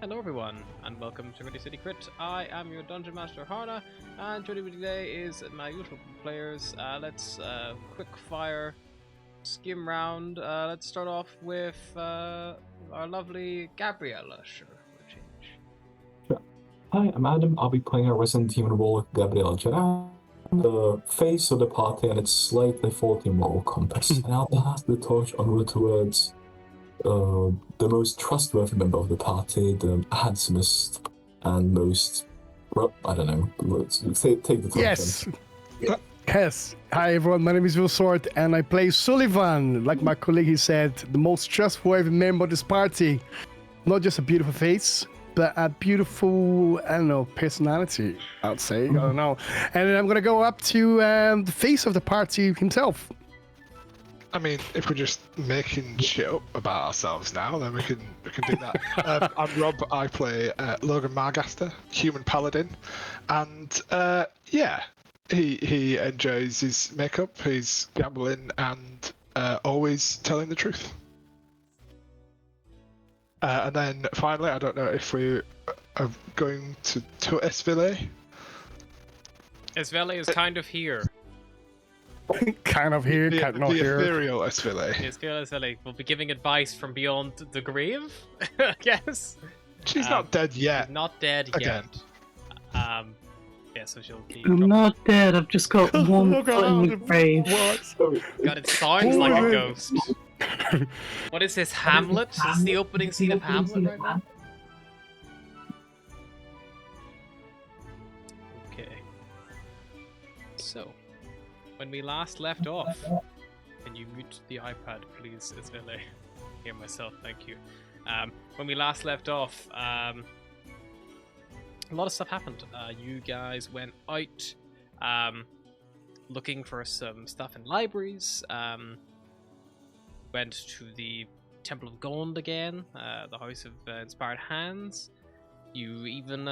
Hello everyone, and welcome to Radio City Crit. I am your Dungeon Master Harna, and joining me today is my usual players. Let's quick fire skim round. Let's start off with our lovely Gabriella. Sure, for a change. Sure. Hi, I'm Adam. I'll be playing a Resident Demon role, Gabriella Jara, the face of the party, and its slightly faulty moral compass. And I'll pass the torch onward towards the most trustworthy member of the party, the handsomest and most, well, I don't know, let's take the torch. Yes! Yes. Hi everyone, my name is Will Sword and I play Sullivan. Like my colleague he said, the most trustworthy member of this party. Not just a beautiful face, but a beautiful, I don't know, personality, I would say. I don't know. And then I'm going to go up to the face of the party himself. I mean, if we're just making shit up about ourselves now, then we can do that. I'm Rob. I play Logan Margaster, human paladin, and yeah, he enjoys his makeup, he's gambling, and always telling the truth. And then finally, I don't know if we are going to Esville. Esvelle is kind of here. Kind of here, kind of not here. The ethereal Esville. Esvelle will be giving advice from beyond the grave, I guess. She's not dead yet. She's not dead Again. yet. Yeah, so she'll be. I'm not dead, I've just got one Look foot in the grave. God, it sounds like a ghost. What is this, Hamlet? Is this the opening scene of Hamlet right now? Okay. So, when we last left off, can you mute the iPad, please, Isvelle? Hear myself, thank you. When we last left off, a lot of stuff happened. You guys went out looking for some stuff in libraries. Went to the Temple of Gond again, the House of Inspired Hands. You even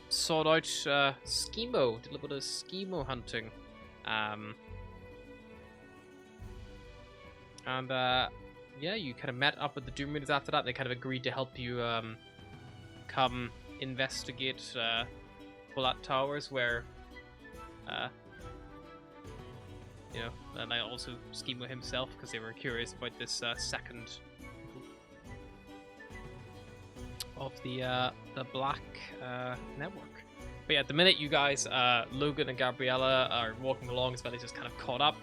sought out Schemo, did a little bit of Schemo hunting. Yeah, you kind of met up with the Doom Readers after that. They kind of agreed to help you come investigate Bullet Towers, where you know, and I also Schemo himself, because they were curious about this second of the Black Network. But yeah, at the minute you guys, Logan and Gabriella are walking along, Isvelle's just kind of caught up.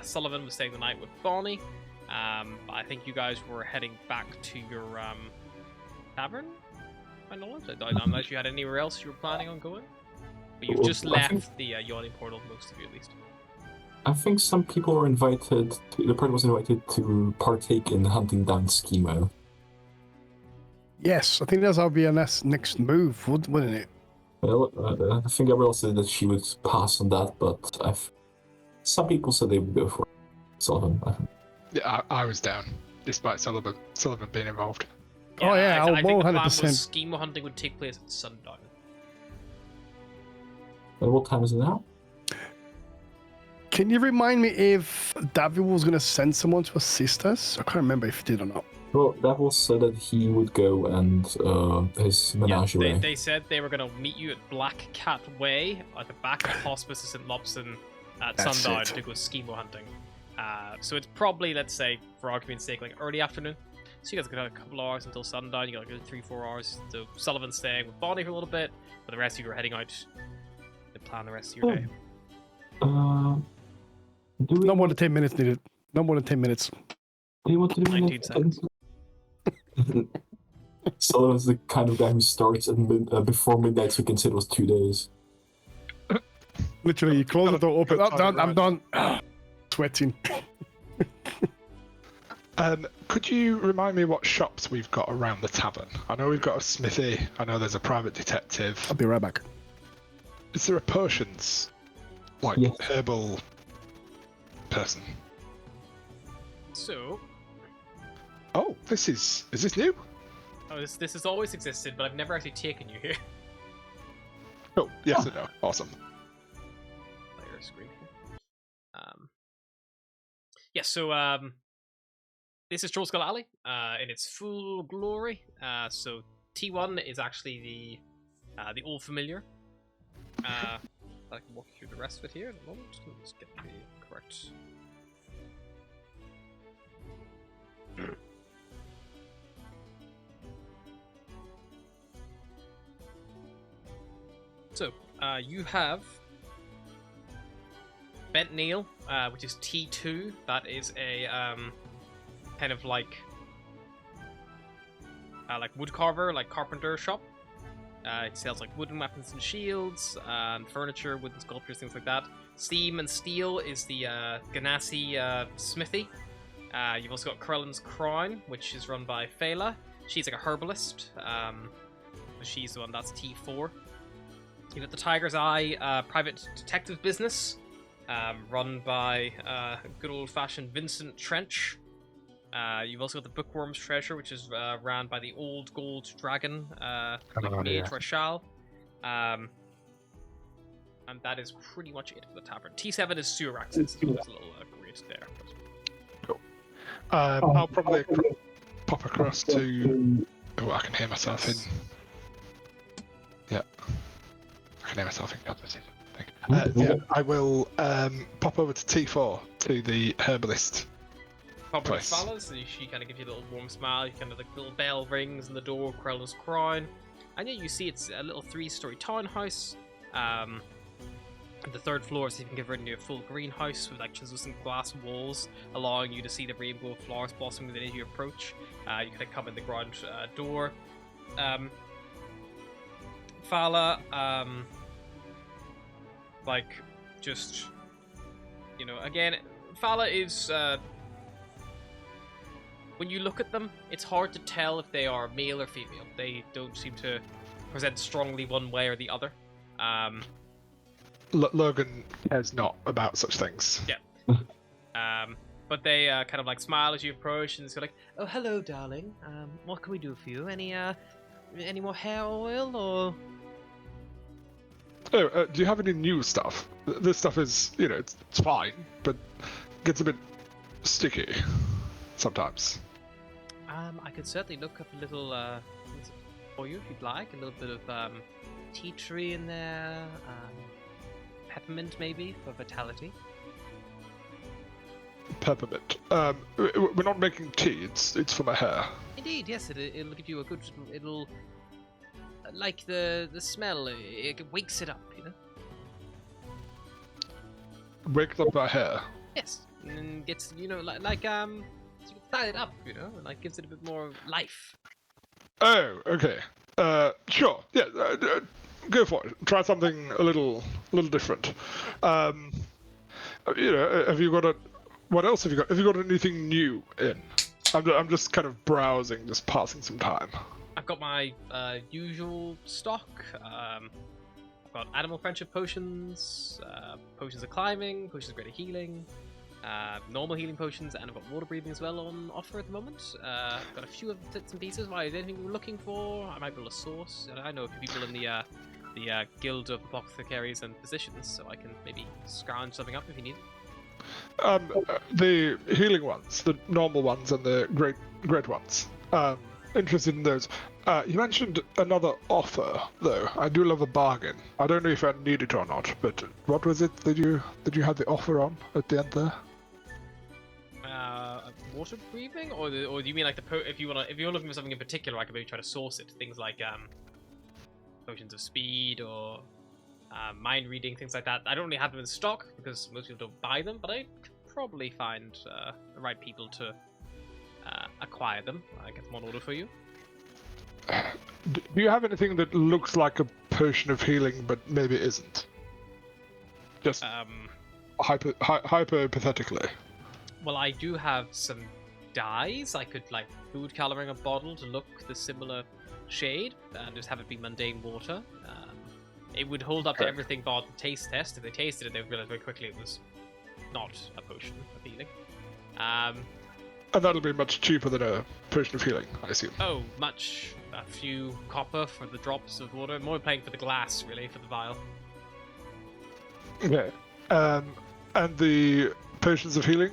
Sullivan was staying the night with Bonnie. But I think you guys were heading back to your tavern, by knowledge. Unless you had anywhere else you were planning on going. But you've just left the Yawning Portal, most of you at least. I think some people were invited, the party was invited to partake in hunting down Schemo. Yes, I think that'll be a next move, wouldn't it? Well, I think Gabrielle said that she would pass on that, but some people said they would go for it. Sullivan, I think. Yeah, I was down, despite Sullivan being involved. Oh yeah, I think the plan was 100%. Schemo hunting would take place at sundown. And what time is it now? Can you remind me if David was going to send someone to assist us? I can't remember if he did or not. Well, that was said that he would go and his menagerie. Yeah, they said they were going to meet you at Black Cat Way, at the back of Hospice of St. Lobson at That's sundown it. to go Schemo hunting. So it's probably, let's say, for argument's sake, like early afternoon. So you guys got a couple of hours until sundown. You got like 3-4 hours. So Sullivan's staying with Bonnie for a little bit, but the rest of you are heading out to plan the rest of your day. Do we, No more than 10 minutes needed. No more than 10 minutes. do you want to do 19 seconds. Sullivan's the kind of guy who starts at before midnight, so he can say it was 2 days. Literally, you close the door, open. Oh, done. I'm done. Sweating. Could you remind me what shops we've got around the tavern? I know we've got a smithy. I know there's a private detective. I'll be right back. Is there a potions, like Yes. herbal person? So, Oh, is this new? this has always existed, but I've never actually taken you here. Oh, yes or no? Awesome. Player screen. Yeah, so this is Trollskull Alley in its full glory. So T1 is actually the Old Familiar. I can walk you through the rest of it here in a moment. Let's get the correct. So, you have Bent Neil, which is T2. That is a kind of like woodcarver, like carpenter shop. It sells like wooden weapons and shields, and furniture, wooden sculptures, things like that. Steam and Steel is the Ganassi smithy. You've also got Krellin's Crown, which is run by Phala. She's like a herbalist. She's the one that's T4. You've got the Tiger's Eye private detective business, run by good old-fashioned Vincent Trench. You've also got the Bookworm's Treasure, which is ran by the Old Gold Dragon, Mage Rashal. And that is pretty much it for the tavern. T7 is Surax's, so there's a little grid there. Cool. I'll probably pop across to... Oh, I can hear myself in... Yeah. I can hear myself in conversation. Yeah, I will pop over to T4, to the herbalist. Pop with fellas, she kind of gives you a little warm smile. You kind of like little bell rings in the door, Krellin's Crown, and yeah, you see it's a little 3-story townhouse. The third floor, so you can give her into a full greenhouse with like translucent glass walls, allowing you to see the rainbow flowers blossoming as you approach. You kind of come in the ground door. Phala, like, just, you know, again, Phala is, when you look at them, it's hard to tell if they are male or female. They don't seem to present strongly one way or the other. Logan cares not about such things. Yeah. But they kind of like smile as you approach, and it's like, "Oh, hello, darling. What can we do for you? Any more hair oil or?" Oh, do you have any new stuff? This stuff is, you know, it's fine, but gets a bit sticky sometimes. I could certainly look up a little for you if you'd like. A little bit of tea tree in there, peppermint maybe for vitality. Peppermint. We're not making tea. It's for my hair. Indeed, yes. It'll give you a good. It'll like the smell. It wakes it up, you know. Wakes up my hair. Yes, and gets you know like so you can style it up, you know, and like gives it a bit more life. Oh, okay. Sure. Yeah. Go for it. Try something a little different. You know, have you got a? What else have you got? Have you got anything new in? I'm just kind of browsing, just passing some time. I've got my usual stock. I've got animal friendship potions, potions of climbing, potions of greater healing, normal healing potions, and I've got water breathing as well on offer at the moment. I've got a few of the bits and pieces. Why, is there anything you're looking for? I might be able to source. I know a few people in the Guild of Apothecaries and Physicians, so I can maybe scrounge something up if you need. The healing ones, the normal ones, and the great ones. Interested in those. You mentioned another offer, though. I do love a bargain. I don't know if I need it or not, but what was it that you had the offer on at the end there? Water breathing, or do you mean like if you're looking for something in particular, I could maybe try to source it. Things like potions of speed or mind reading, things like that. I don't really have them in stock because most people don't buy them, but I could probably find the right people to acquire them. I get them on order for you. Do you have anything that looks like a potion of healing, but maybe isn't? Just hypothetically. Well, I do have some dyes. I could like food coloring a bottle to look the similar shade and just have it be mundane water. It would hold up to everything but the taste test. If they tasted it, they would realize very quickly it was not a potion of healing. And that'll be much cheaper than a potion of healing, I assume. Oh, much. A few copper for the drops of water. More paying for the glass, really, for the vial. Okay. And the potions of healing?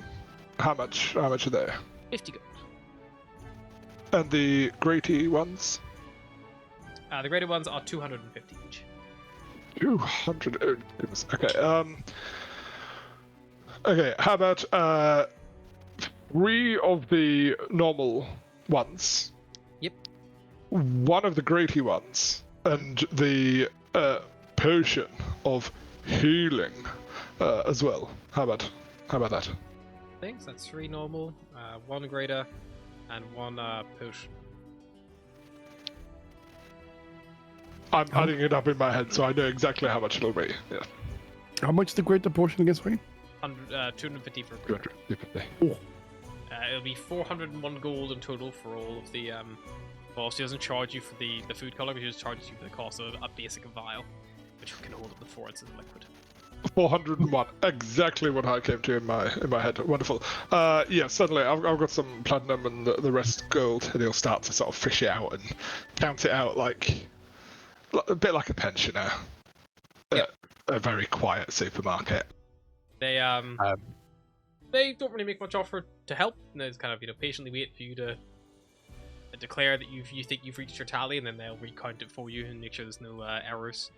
How much are they? 50 gold. And the grey tea ones? The graded ones are 250 each. 200. Oh, goodness. Okay. Okay. How about 3 of the normal ones? Yep. 1 of the grady ones, and the potion of healing as well. How about that? Things. That's 3 normal, 1 greater, and 1 potion. I'm adding it up in my head, so I know exactly how much it'll be. Yeah. How much the greater portion against me? 250 for greater. 250. It'll be 401 gold in total for all of the. Well, she doesn't charge you for the food color, but she just charges you for the cost of a basic vial, which can hold up to 4 ounces of liquid. 401. Exactly what I came to in my head. Wonderful. Yeah, suddenly I've got some platinum and the rest gold, and he'll start to sort of fish it out and count it out like a bit like a pensioner at a very quiet supermarket. They don't really make much offer to help. And they just kind of patiently wait for you to declare that you think you've reached your tally, and then they'll recount it for you and make sure there's no errors.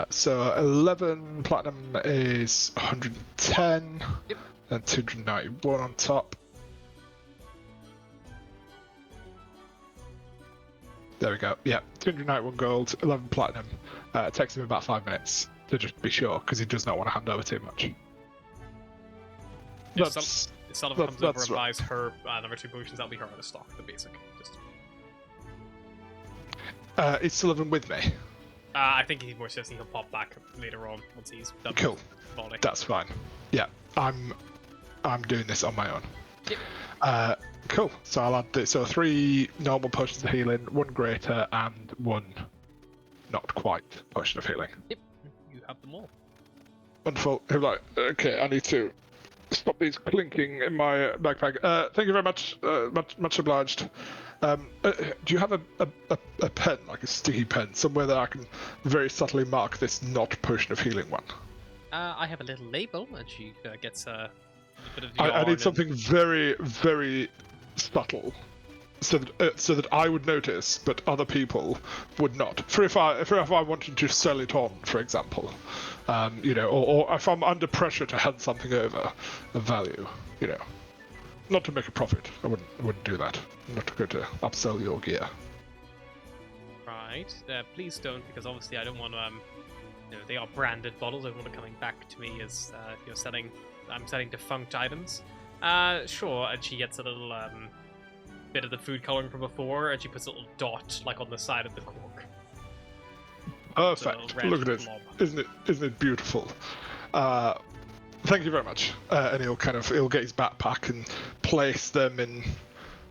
So 11 platinum is 110, Yep. and 291 on top. There we go. Yeah, 291 gold, 11 platinum. It takes him about 5 minutes to just be sure, because he does not want to hand over too much. If That's Sullivan comes over that's and right. buys her number 2 potions, that'll be her out of stock, the basic. Is Sullivan with me? I think he's more suggesting he'll pop back later on once he's done Cool. with the body. That's fine. Yeah, I'm doing this on my own. Yep. Cool. So I'll add this. So 3 normal potions of healing, 1 greater, and 1 not quite potion of healing. Yep, you have them all. Wonderful. I'm like, okay, I need to stop these clinking in my backpack. Thank you very much. Much obliged. Do you have a pen, like a sticky pen, somewhere that I can very subtly mark this not potion of healing one? I have a little label, and she gets a bit of I yarn need something very, very subtle, so that I would notice, but other people would not. For if I wanted to sell it on, for example, or if I'm under pressure to hand something over of value, not to make a profit. I wouldn't do that. Not to go to upsell your gear. Right. Please don't, because obviously I don't want to. They are branded bottles. I don't want it coming back to me as I'm selling defunct items. Sure. And she gets a little bit of the food coloring from before, and she puts a little dot like on the side of the cork. Perfect. Look at it. Isn't it beautiful? Thank you very much. And he'll get his backpack and place them in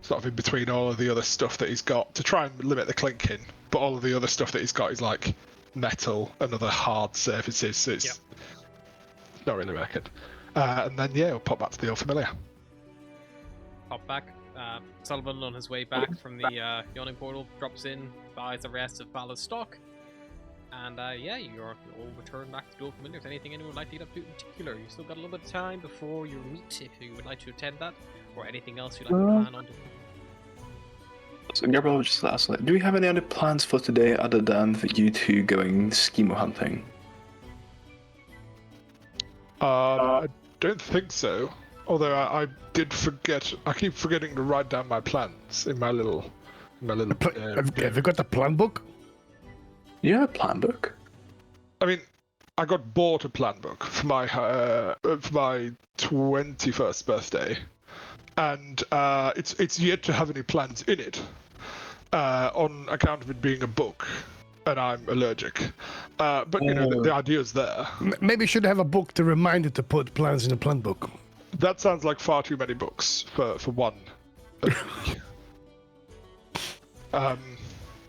sort of in between all of the other stuff that he's got to try and limit the clinking. But all of the other stuff that he's got is like metal and other hard surfaces, so it's not really working. And then we'll pop back to the old familiar. Pop back. Sullivan, on his way back from the yawning portal, drops in, buys the rest of Vala's stock, and you're all returned back to the old familiar. If there's anything anyone would like to get up to in particular, you still got a little bit of time before your meet, if you would like to attend that, or anything else you'd like to plan on doing. So Gabriel just asked, do we have any other plans for today other than for you two going schemo hunting? I don't think so. Although I did forget. I keep forgetting to write down my plans in my little. Have you got the plan book? You have a plan book? I mean, I got bought a plan book for my 21st birthday, and it's yet to have any plans in it, on account of it being a book, and I'm allergic. But the idea's there. Maybe you should have a book to remind you to put plans in the plan book. That sounds like far too many books for one.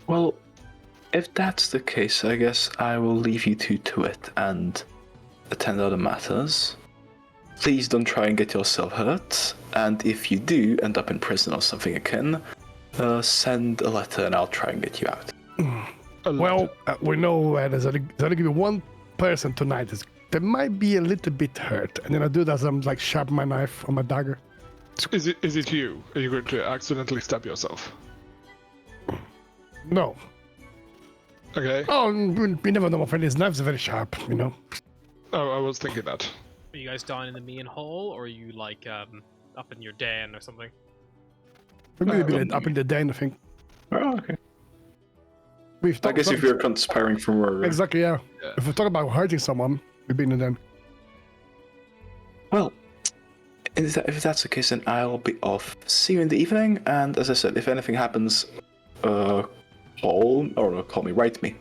Well, if that's the case, I guess I will leave you two to it and attend other matters. Please don't try and get yourself hurt, and if you do end up in prison or something akin, send a letter and I'll try and get you out. Well, we know there's only going to be one person tonight that might be a little bit hurt, and then I do that as I'm like sharpen my knife on my dagger. Is it you? Are you going to accidentally stab yourself? No. Okay. Oh, we never know, my friend. His knives are very sharp, you know. Oh, I was thinking that. Are you guys down in the main hall, or are you like up in your den or something? Maybe they'll be up in the den, I think. Oh, okay. We've I guess if you're conspiring for murder. Exactly, yeah. Yeah. If we talk about hurting someone, we'd be in the den. Well, if that's the case, then I'll be off. See you in the evening, and as I said, if anything happens, call me, write me.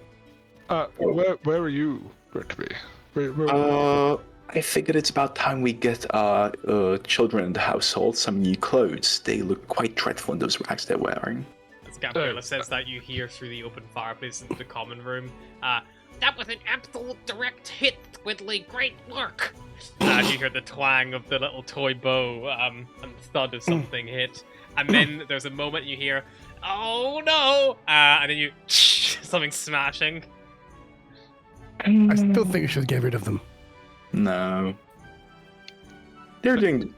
Where are you going to be? Where I figured it's about time we get our children in the household some new clothes. They look quite dreadful in those rags they're wearing. As Gabriella says that, you hear through the open fireplace into the common room, that was an absolute direct hit, Squidly. Great work! And you hear the twang of the little toy bow, and the thud of something hit. And then there's a moment you hear, oh no! And then you, something smashing. I still think you should get rid of them. No. They're doing...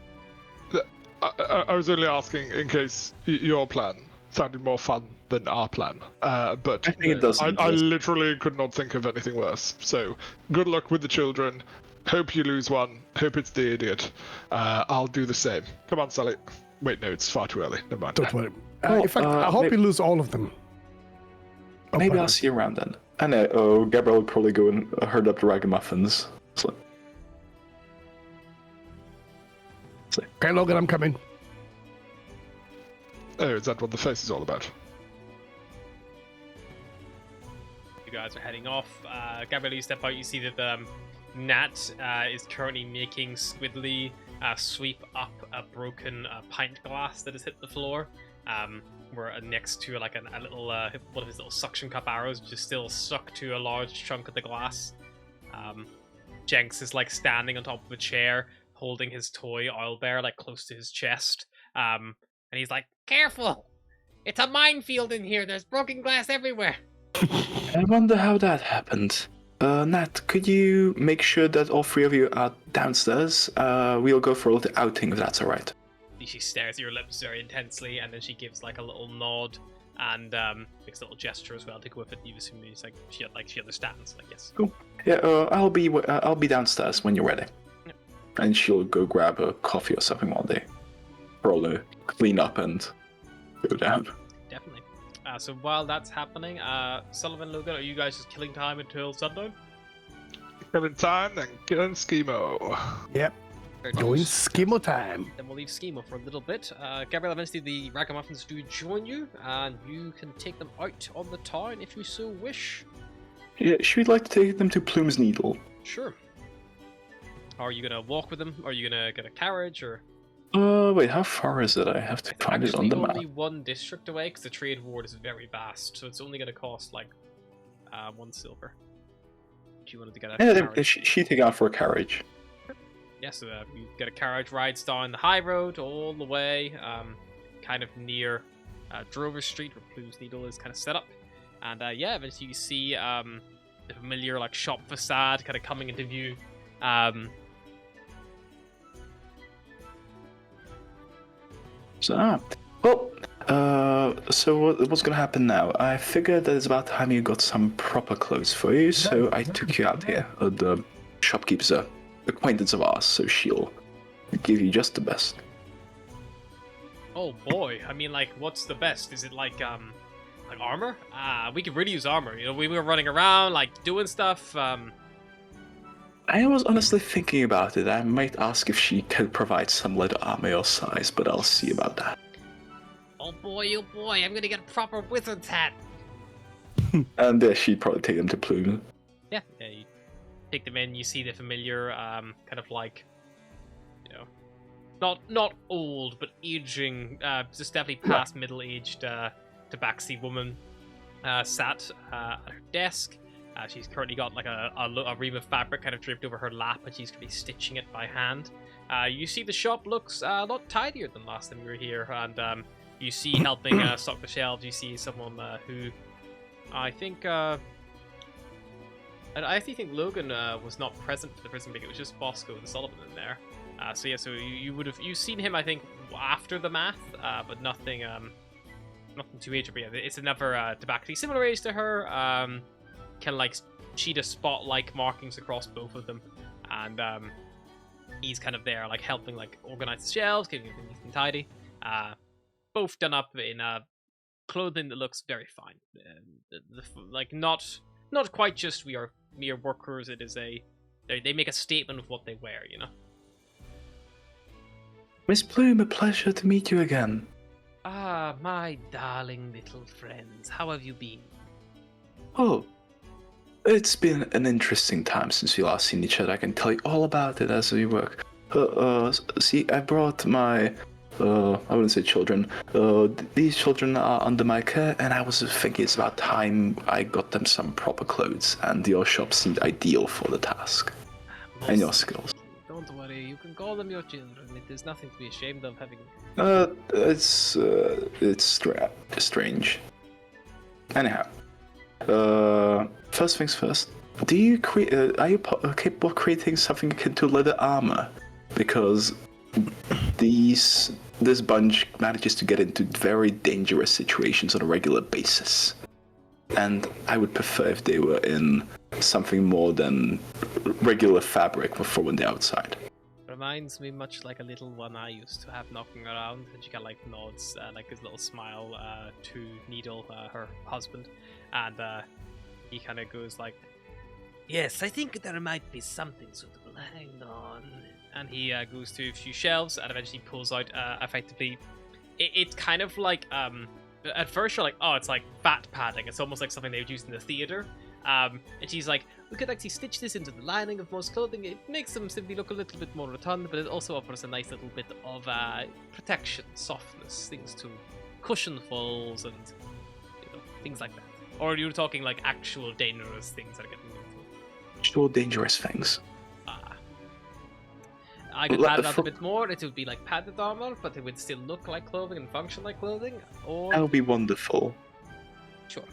I was only asking in case your plan sounded more fun than our plan. But I think it does. I literally could not think of anything worse. So good luck with the children. Hope you lose one. Hope it's the idiot. I'll do the same. Come on, Sally. Wait, no, it's far too early. Never mind. Don't worry. Well, in fact, I hope you lose all of them. Maybe I'll see you around then. I know, Gabriel would probably go and herd up the ragamuffins. So. Okay, Logan, I'm coming. Oh, is that what the face is all about? You guys are heading off. Gabriella, you step out, you see that Nat is currently making Squidly sweep up a broken pint glass that has hit the floor. Where next to like a little one of his little suction cup arrows, which is still stuck to a large chunk of the glass. Jenks is like standing on top of a chair, holding his toy owlbear like close to his chest. And he's like, "Careful! It's a minefield in here. There's broken glass everywhere." I wonder how that happened. Nat, could you make sure that all three of you are downstairs? We'll go for a little outing if that's alright. She stares at your lips very intensely, and then she gives like a little nod and makes a little gesture as well to go with it. You assume she's like she understands. Like yes. Cool. Yeah, I'll be downstairs when you're ready. Yep. And she'll go grab a coffee or something while they probably clean up and go down. Definitely. So while that's happening, Sullivan, Logan, are you guys just killing time until sundown? Killing time, then killing schemo. Yep. Going schemo time. Then we'll leave schemo for a little bit. Gabriel, eventually the ragamuffins do join you, and you can take them out on the town if you so wish. Yeah, should we like to take them to Plume's Needle? Sure. Are you gonna walk with them? Are you gonna get a carriage, or? Wait, how far is it? I have to find it on the map. Only one district away, because the trade ward is very vast, so it's only gonna cost like 1 silver. If you wanted to get a carriage. She take out for a carriage. Yeah, so you get a carriage, rides down the high road all the way, kind of near Drover Street, where Plume's Needle is kind of set up. And yeah, eventually you see the familiar like shop facade kind of coming into view. So what's gonna happen now? I figured that it's about time you got some proper clothes for you, so I took you out here. The shopkeeper's a acquaintance of ours, so she'll give you just the best. Oh boy, I mean, like, what's the best? Is it like armor? We could really use armor. You know, we were running around, like, doing stuff. I was honestly thinking about it. I might ask if she could provide some leather armor your size, but I'll see about that. Oh boy, I'm gonna get a proper wizard's hat. And she'd probably take them to Plume. Yeah, you take them in, you see the familiar, kind of like, you know, not old, but aging, just definitely past middle-aged, tabaxi woman, sat at her desk. She's currently got like a ream of fabric kind of draped over her lap, and she's going to be stitching it by hand. You see the shop looks a lot tidier than last time you were here, and you see helping stock the shelves, you see someone who I think... I actually think Logan was not present for the prison break. It was just Bosco and Sullivan in there. So yeah, so you've seen him, I think, after the math, but nothing nothing too major, but yeah, it's another tobacco similar age to her. Kind of like cheetah spot-like markings across both of them, and he's kind of there, like helping, like organize the shelves, keeping everything neat and tidy. Both done up in clothing that looks very fine. Like not quite just we are mere workers. It is they make a statement of what they wear, you know. Miss Bloom, a pleasure to meet you again. Ah, my darling little friends, how have you been? Oh, it's been an interesting time since we last seen each other. I can tell you all about it as we work. See, I brought my, I wouldn't say children. These children are under my care, and I was thinking it's about time I got them some proper clothes, and your shop seemed ideal for the task. And your skills. Don't worry, you can call them your children. It is nothing to be ashamed of having. It's strange. Anyhow, first things first. Do you create? Are you capable of creating something akin to leather armor? Because this bunch manages to get into very dangerous situations on a regular basis, and I would prefer if they were in something more than regular fabric for when they're outside. Reminds me much like a little one I used to have knocking around, and she kind of like nods, like his little smile to Needle, her husband, and he kind of goes like, "Yes, I think there might be something suitable. Hang on." And he goes to a few shelves and eventually pulls out effectively. It's kind of like at first you're like, oh, it's like fat padding. It's almost like something they would use in the theater. And she's like, we could actually stitch this into the lining of most clothing. It makes them simply look a little bit more rotund, but it also offers a nice little bit of protection, softness, things to cushion falls and things like that. Or you're talking like actual dangerous things that are getting into. Actual dangerous things. I could pad it out a bit more. It would be like padded armor, but it would still look like clothing and function like clothing. Or that would be wonderful. Sure.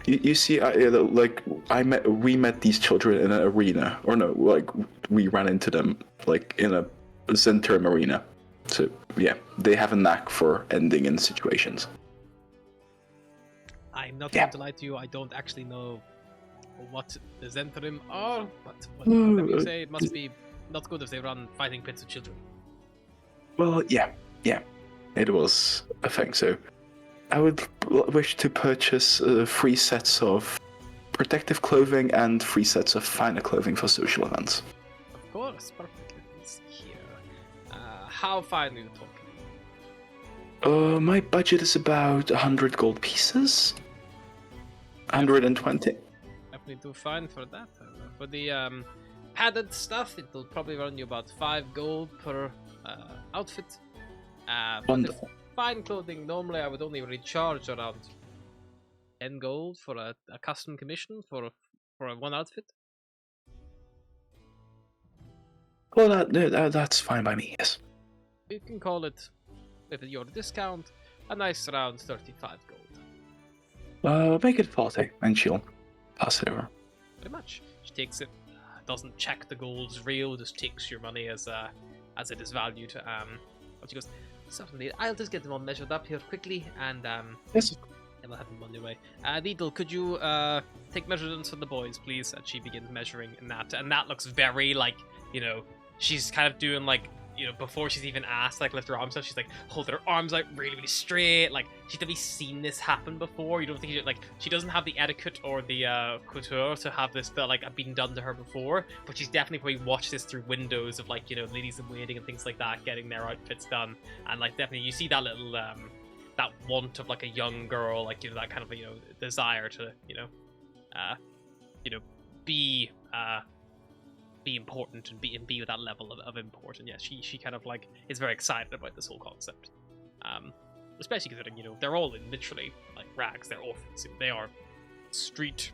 You see, we met these children in an arena, or no, like we ran into them like in a Zentrum arena. So yeah, they have a knack for ending in situations. I'm not going to lie to you. I don't actually know what the Zentrum are, but whatever you say, it must be not good if they run fighting pits of children. Well, yeah, it was a thing. So I would wish to purchase 3 sets of protective clothing and 3 sets of finer clothing for social events. Of course, perfect. Let's see here. How fine are you talking? My budget is about 100 gold pieces. 120. Definitely do fine for that. For the padded stuff, it'll probably run you about 5 gold per outfit. Wonderful. Fine clothing, normally I would only recharge around 10 gold for a custom commission for one outfit. Well, that's fine by me, yes. You can call it, with your discount, a nice round 35 gold. Make it 40, and she'll pass it over. Very much. She takes it, doesn't check the gold's real, just takes your money as it is valued. But she goes, certainly, I'll just get them all measured up here quickly, and Yes. we'll have them on their way. Needle, could you take measurements for the boys, please? And she begins measuring Nat, and Nat looks very like, she's kind of doing like, before she's even asked, like, lift her arms up, she's like, hold her arms out really, really straight. Like, she's definitely seen this happen before. You don't think she doesn't have the etiquette or the couture to have this been done to her before, but she's definitely probably watched this through windows of like, ladies in waiting and things like that, getting their outfits done. And like, definitely you see that little that want of like a young girl, like, that kind of desire to be important and be with that level of import. And yeah, she kind of like is very excited about this whole concept, especially considering they're all in literally like rags. They're orphans. They are street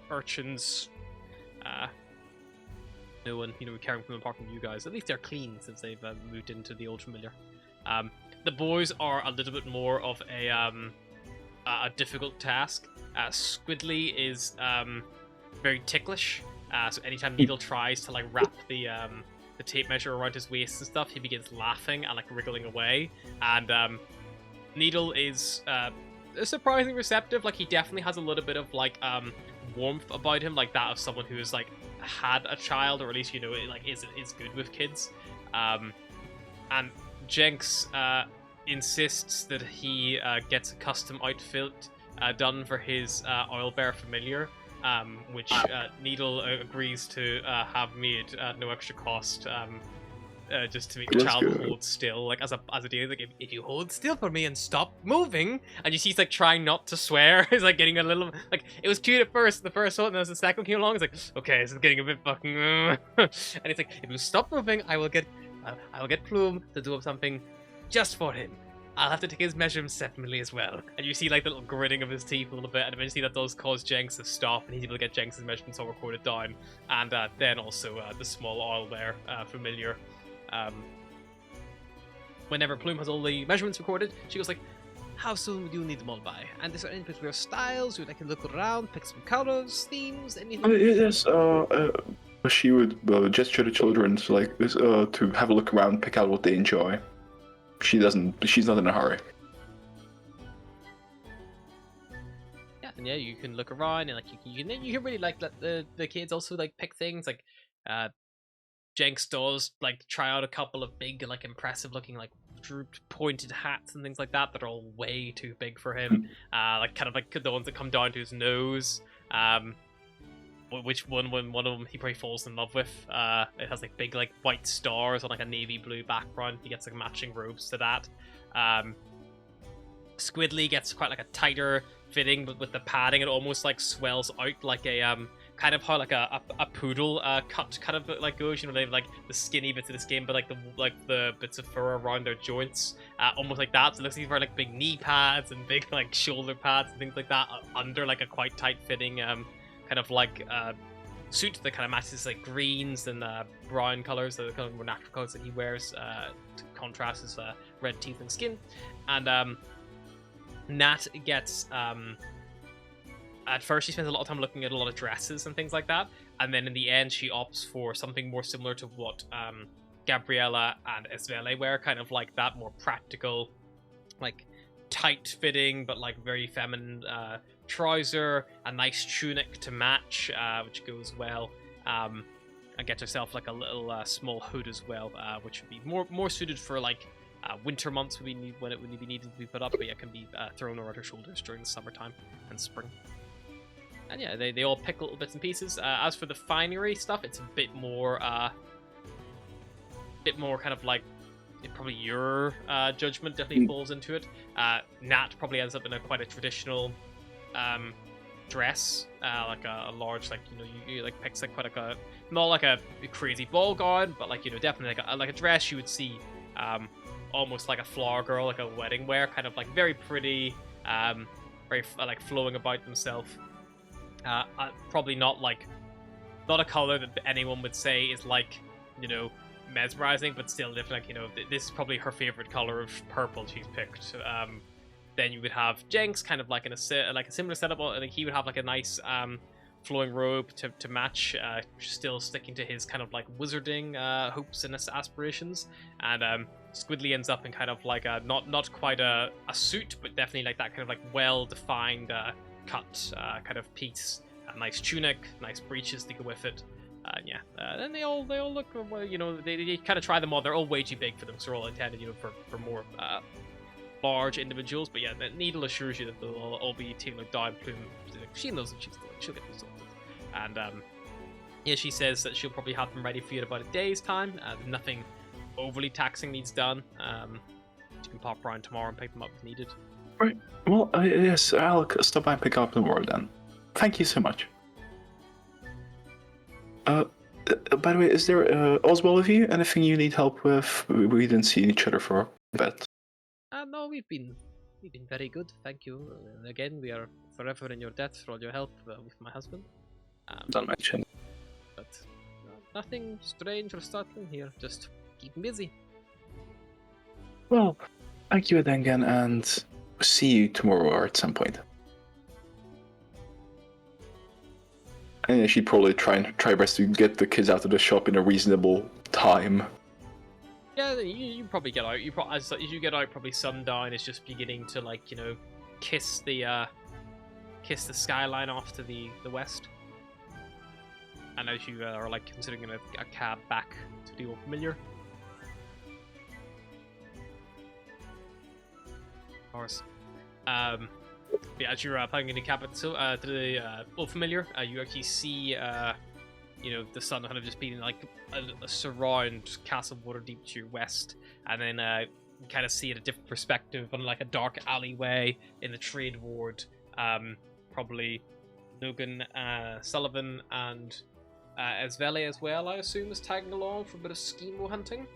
urchins. No one caring for them apart from you guys. At least they're clean since they've moved into the old familiar. The boys are a little bit more of a difficult task. Squidly is very ticklish. So anytime Needle tries to like wrap the tape measure around his waist and stuff, he begins laughing and like wriggling away. And Needle is surprisingly receptive. Like, he definitely has a little bit of like warmth about him, like that of someone who has like had a child, or at least like is good with kids. And Jenks insists that he gets a custom outfit done for his Oilbear familiar, which Needle agrees to have made at no extra cost. Just to make the That's child good. hold still, like as a deal, like if you hold still for me and stop moving, and you see he's like trying not to swear, he's like getting a little like it was cute at first, the first one, and as the second came along, it's like okay, this is getting a bit fucking, and it's like if you stop moving, I will get Plume to do something just for him. I'll have to take his measurements separately as well. And you see like the little gritting of his teeth a little bit, and eventually that does cause Jenks to stop, and he's able to get Jenks' measurements all recorded down, and then also the small Oilbear familiar. Whenever Plume has all the measurements recorded, she goes like, how soon do you need them all by? And is there any particular styles you'd like to look around, pick some colors, themes, anything? Yes, she would gesture to children to like to have a look around, pick out what they enjoy. She's not in a hurry. Yeah, and yeah, you can look around, and like you can really like let the kids also like pick things like Jenks does like try out a couple of big, like impressive looking, like drooped pointed hats and things like that are all way too big for him. Like kind of like the ones that come down to his nose. Which one of them he probably falls in love with. It has like big like white stars on like a navy blue background. He gets like matching robes to that. Squidly gets quite like a tighter fitting, but with the padding it almost like swells out like a kind of how like a poodle cut kind of like goes, they have like the skinny bits of the skin, but like the bits of fur around their joints, almost like that. So it looks like he's wearing like big knee pads and big like shoulder pads and things like that under like a quite tight fitting kind of like suit that kind of matches like greens and brown colors, so the kind of more natural colors that he wears to contrast his red teeth and skin. And Nat gets at first she spends a lot of time looking at a lot of dresses and things like that, and then in the end she opts for something more similar to what Gabriella and Esvele wear, kind of like that more practical, like tight fitting but like very feminine trouser, a nice tunic to match, which goes well, and get herself like a little small hood as well, which would be more suited for like winter months when it would be needed to be put up, but yeah, can be thrown over her shoulders during the summertime and spring. And yeah, they all pick little bits and pieces. As for the finery stuff, it's a bit more kind of like, probably your judgment definitely falls into it. Nat probably ends up in quite a traditional dress, like a large, like you like picks like quite like a, not like a crazy ball gown, but like definitely like a dress you would see almost like a flower girl, like a wedding wear, kind of like very pretty, very like flowing about themselves. Probably not a color that anyone would say is like mesmerizing, but still different. Like this is probably her favorite color of purple she's picked. Then you would have Jenks kind of like in a similar setup. I think he would have like a nice flowing robe to match, still sticking to his kind of like wizarding hopes and aspirations. And Squidly ends up in kind of like a not quite a suit, but definitely like that kind of like well defined cut kind of piece. A nice tunic, nice breeches to go with it. And they all look, they kind of try them all. They're all way too big for them, so they're all intended, for more large individuals. But yeah, the Needle assures you that they'll all be tailored down. Plume, she knows that she'll get them sorted. And yeah, she says that she'll probably have them ready for you in about a day's time. Nothing overly taxing needs done. You can pop around tomorrow and pick them up if needed. Right. Well, yes, I'll stop by and pick up tomorrow then. Thank you so much. By the way, is there Oswald with you? Anything you need help with? We didn't see each other for a bit. No, we've been very good, thank you. Again, we are forever in your debt for all your help with my husband. Don't mention. But nothing strange or startling here. Just keeping busy. Well, thank you again, and see you tomorrow or at some point. And she'd probably try best to get the kids out of the shop in a reasonable time. Yeah, you probably get out. As you get out, probably sundown is just beginning to like kiss the skyline off to the west. And as you are like considering a cab back to the Old Familiar. Of course. Yeah, as you're planning in the cab to the Old Familiar, you actually see the sun kind of just being like a surround Castle Waterdeep to your west, and then you kind of see it a different perspective on like a dark alleyway in the trade ward. Probably Logan, Sullivan, and Esvele as well, I assume, is tagging along for a bit of schemo hunting.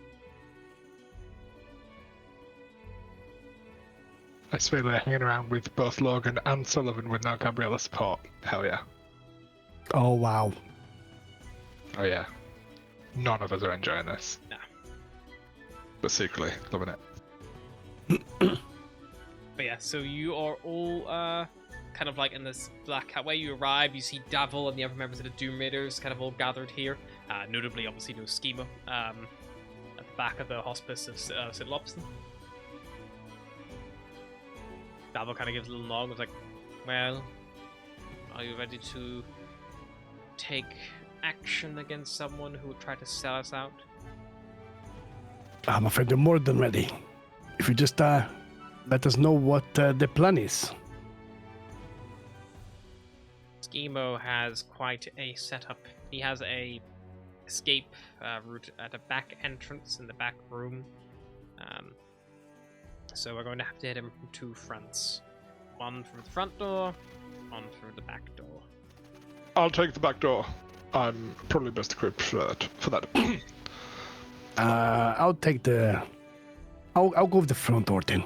I swear they're hanging around with both Logan and Sullivan with now Gabriella's support. Hell yeah. Oh, wow. Oh yeah. None of us are enjoying this. Nah. But secretly loving it. But yeah, so you are all kind of like in this black cat way. You arrive, you see Davil and the other members of the Doom Raiders kind of all gathered here. Notably, obviously, no schema at the back of the hospice of St. Lobson. Davil kind of gives a little nod. Was like, "Well, are you ready to take action against someone who would try to sell us out?" I'm afraid we're more than ready. If you just let us know what the plan is. Schemo has quite a setup. He has a escape route at a back entrance in the back room. So we're going to have to hit him from two fronts. One through the front door, one through the back door. I'll take the back door. I'm probably best equipped for that. I'll take the... I'll go with the front door then.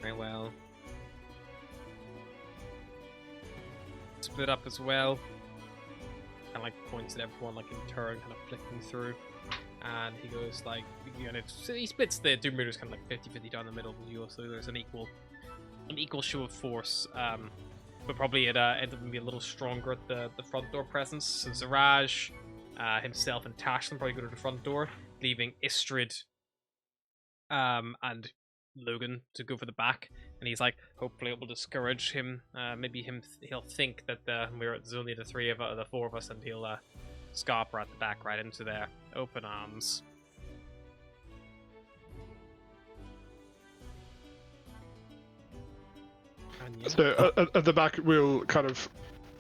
Very well. Split up as well. And like points at everyone like in turn, kind of flicking through. And he goes like, he splits the Doom Raiders kind of like 50-50 down the middle with you, so there's an equal show of force. But probably it ended up being a little stronger at the front door presence. So Zaraj, himself, and Tashlin probably go to the front door, leaving Istrid and Logan to go for the back. And he's like, hopefully it will discourage him. Maybe he'll think that there's only the four of us, and he'll scarper at the back right into their open arms. Yeah. So at the back, we'll kind of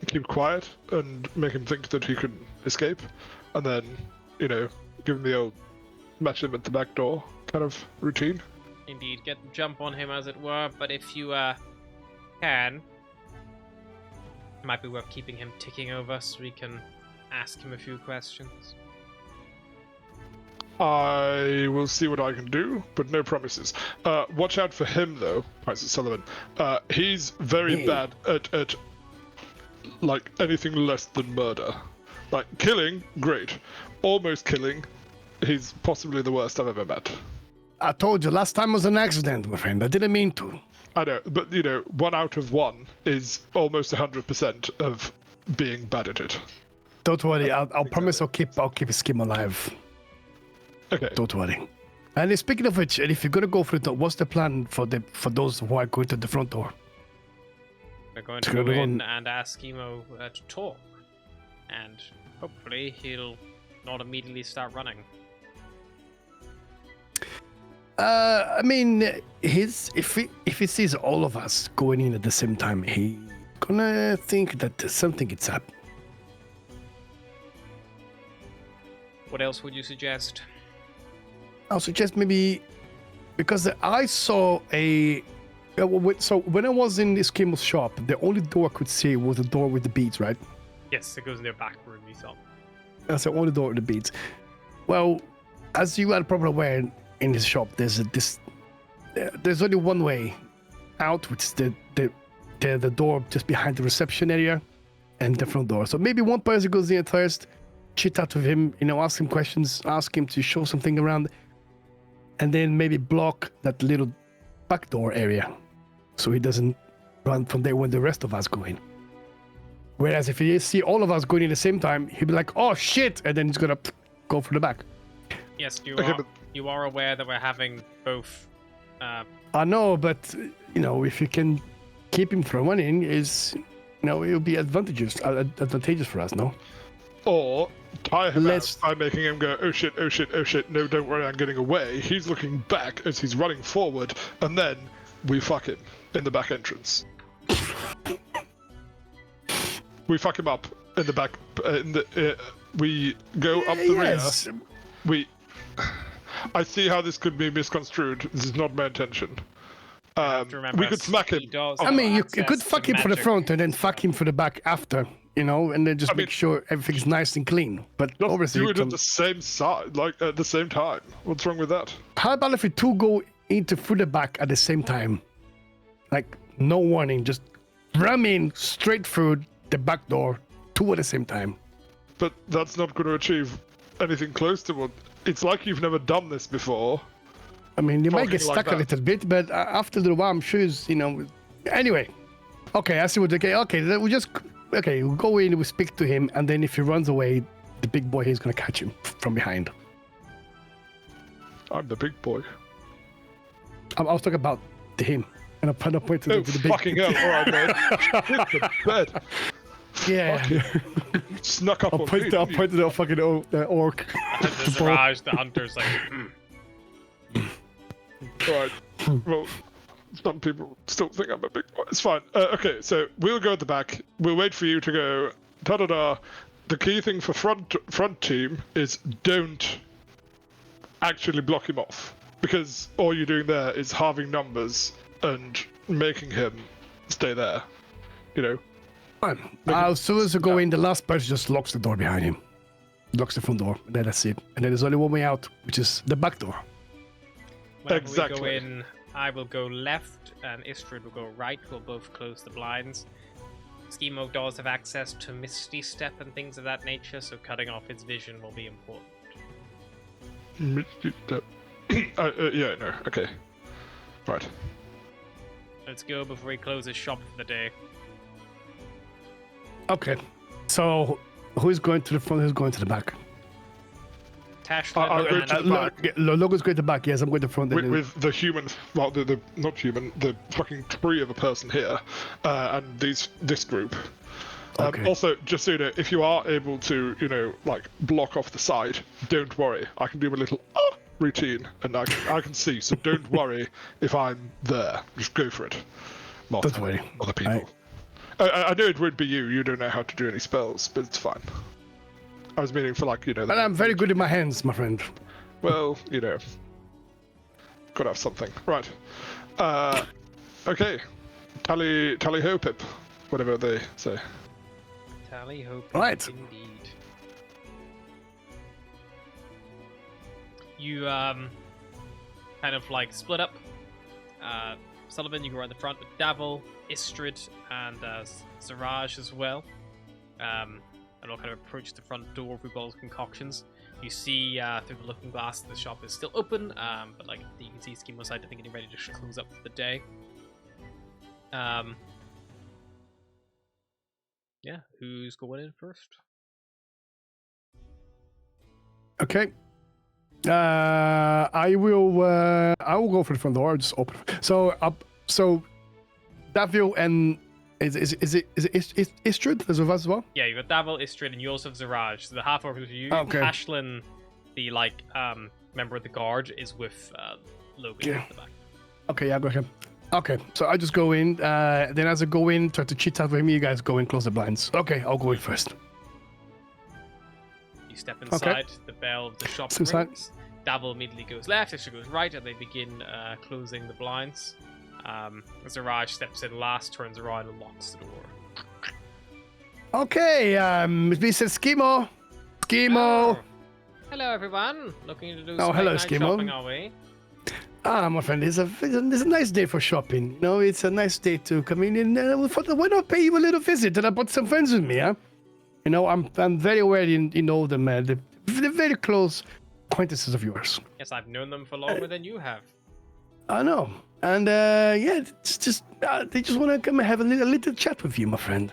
keep quiet and make him think that he can escape, and then, give him the old match him at the back door kind of routine. Indeed, get the jump on him, as it were. But if you can, it might be worth keeping him ticking over so we can ask him a few questions. I will see what I can do, but no promises. Watch out for him, though, Private Sullivan. He's very bad at like anything less than murder. Like killing, great. Almost killing, he's possibly the worst I've ever met. I told you, last time was an accident, my friend. I didn't mean to. I know, but 1 out of 1 is almost 100% of being bad at it. Don't worry, I'll promise I'll keep his scheme alive. Okay. Don't worry. And speaking of which, if you're gonna go for it, what's the plan for those who are going to the front door? We're going to go in and ask Emo to talk, and hopefully he'll not immediately start running. I mean, if he sees all of us going in at the same time, he gonna think that something is up. What else would you suggest? I'll suggest maybe, because I saw so when I was in this Kimmel's shop, the only door I could see was the door with the beads, right? Yes, it goes in their back room, you thought. That's the only door with the beads. Well, as you are probably aware, in this shop, there's only one way out, which is the door just behind the reception area and the front door. So maybe one person goes in first, chit chat with him, ask him questions, ask him to show something around, and then maybe block that little back door area so he doesn't run from there when the rest of us go in. Whereas if he see all of us going in the same time, he'd be like, "Oh shit!" and then he's gonna go for the back. Yes, Okay, but you are aware that we're having both. I know, but if you can keep him from running, it'll be advantageous for us, no? or tie him Let's- out by making him go, oh shit, oh shit, oh shit, no, don't worry, I'm getting away. He's looking back as he's running forward, and then we fuck him in the back entrance. We fuck him up in the back. We go up the Yes. rear. I see how this could be misconstrued. This is not my intention. have to remember We could smack him. he does I have mean, you access could to fuck him for the magic. front and then fuck him for the back after, and then just I make mean- sure everything's nice and clean. But Just obviously, do it at the same side, like at the same time. What's wrong with that? how about if we two go through the back at the same time? Like, no warning, just ram in straight through the back door, two at the same time. But that's not going to achieve anything close to what. It's like you've never done this before. I mean, you might get Talking like stuck a that. little bit, but after a little while, I'm sure Anyway, okay, I see what okay, then we'll go in, we speak to him, and then if he runs away, the big boy here is gonna catch him from behind. I'm the big boy. I was talking about him, and I pointed Oh, to the big. fucking hell. Alright, mate. Hit the bed. Yeah. Snuck up I on me. pointed at the fucking orc. And the Siraj, the hunter's like, Alright. Well, some people still think I'm a big boy. It's fine. Okay, so we'll go at the back. We'll wait for you to go. Ta-da-da. The key thing for front team is don't actually block him off. Because all you're doing there is halving numbers and making him stay there. Fine. As soon as you go in, the last person just locks the door behind him. Locks the front door, and then that's it. And then there's only one way out, which is the back door. whenever we go Exactly. in, I will go left, and Istrid will go right. We'll both close the blinds. Schemo does have access to Misty Step and things of that nature, so cutting off his vision will be important. Yeah, no, okay. Right. Let's go before he closes shop for the day. Okay. So, who's going to the front? Who's going to the back? I'll go Tashlin to the back. Logan's going to the back. Yes, I'm going to the front. and then- With the human, well, the not human, the fucking tree of a person here, and this group. Okay. Also, just so you know, if you are able to, block off the side, don't worry. I can do a little routine, and I can see. So don't worry if I'm there. Just go for it. Martha, Don't worry. Other people. I know it won't be you. You don't know how to do any spells, but it's fine. I was meaning for And I'm very good in my hands, my friend. Well, gotta have something. Right. Okay. Tally ho, Pip. Whatever they say. Tally ho, Right. indeed. You kind of like split up. Sullivan, you go around the front with Davil, Istrid, and Siraj as well. And all kind of approach the front door with all concoctions. You see through the looking glass that the shop is still open, but like you can see Schemo's side, I think, getting ready to close up for the day. Yeah, who's going in first? Okay. I will go for the front door. Just open. So Davil and is it Istrid as well? Yeah, you got Davil, Istrid, and you also have Zaraj. So the half orc is with you. Okay. Ashlyn, the member of the guard, is with Logan Yeah. at the back. Okay, yeah, go ahead. Okay, so I just go in. Then as I go in, try to chit chat with him. You guys go in, close the blinds. Okay, I'll go in first. You step inside, the bell of the shop Step inside. rings. Davil immediately goes left, Istrid goes right, and they begin closing the blinds. Zaraj steps in last, turns around, and locks the door. Okay, Mr. Schemo. Oh. Hello, everyone. Looking to do some hello, late night Schemo. shopping, are we? My friend, it's a nice day for shopping. It's a nice day to come in and why not pay you a little visit? And I brought some friends with me, huh? I'm very aware you know them, they're very close acquaintances of yours. Yes, I've known them for longer than you have. I know. And it's just they just want to come and have a little chat with you, my friend.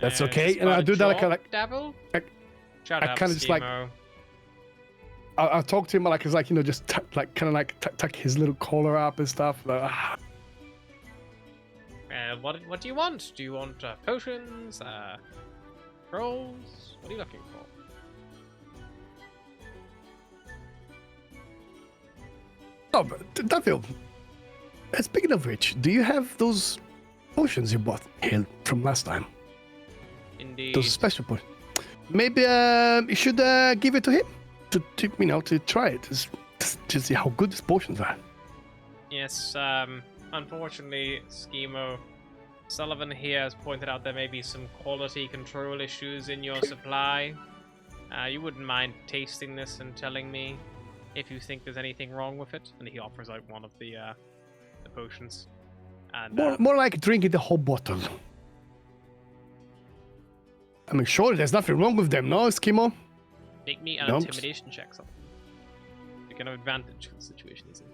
That's okay. And I'll do that Devil? I kinda just like- I'll talk to him like it's like just tuck his little collar up and stuff. What do you want? Do you want potions? Rolls? What are you looking for? Oh, but Duffield, speaking of which, do you have those potions you bought here from last time? Indeed. Those special potions. Maybe you should give it to him to try it, to see how good these potions are. Yes, unfortunately, Schemo, Sullivan here has pointed out there may be some quality control issues in your supply. You wouldn't mind tasting this and telling me if you think there's anything wrong with it? And he offers out one of the potions. And, More like drinking the whole bottle. I mean, sure, there's nothing wrong with them, no, Schemo? Make me an No. intimidation check, something. You can have advantage for the situation he's in.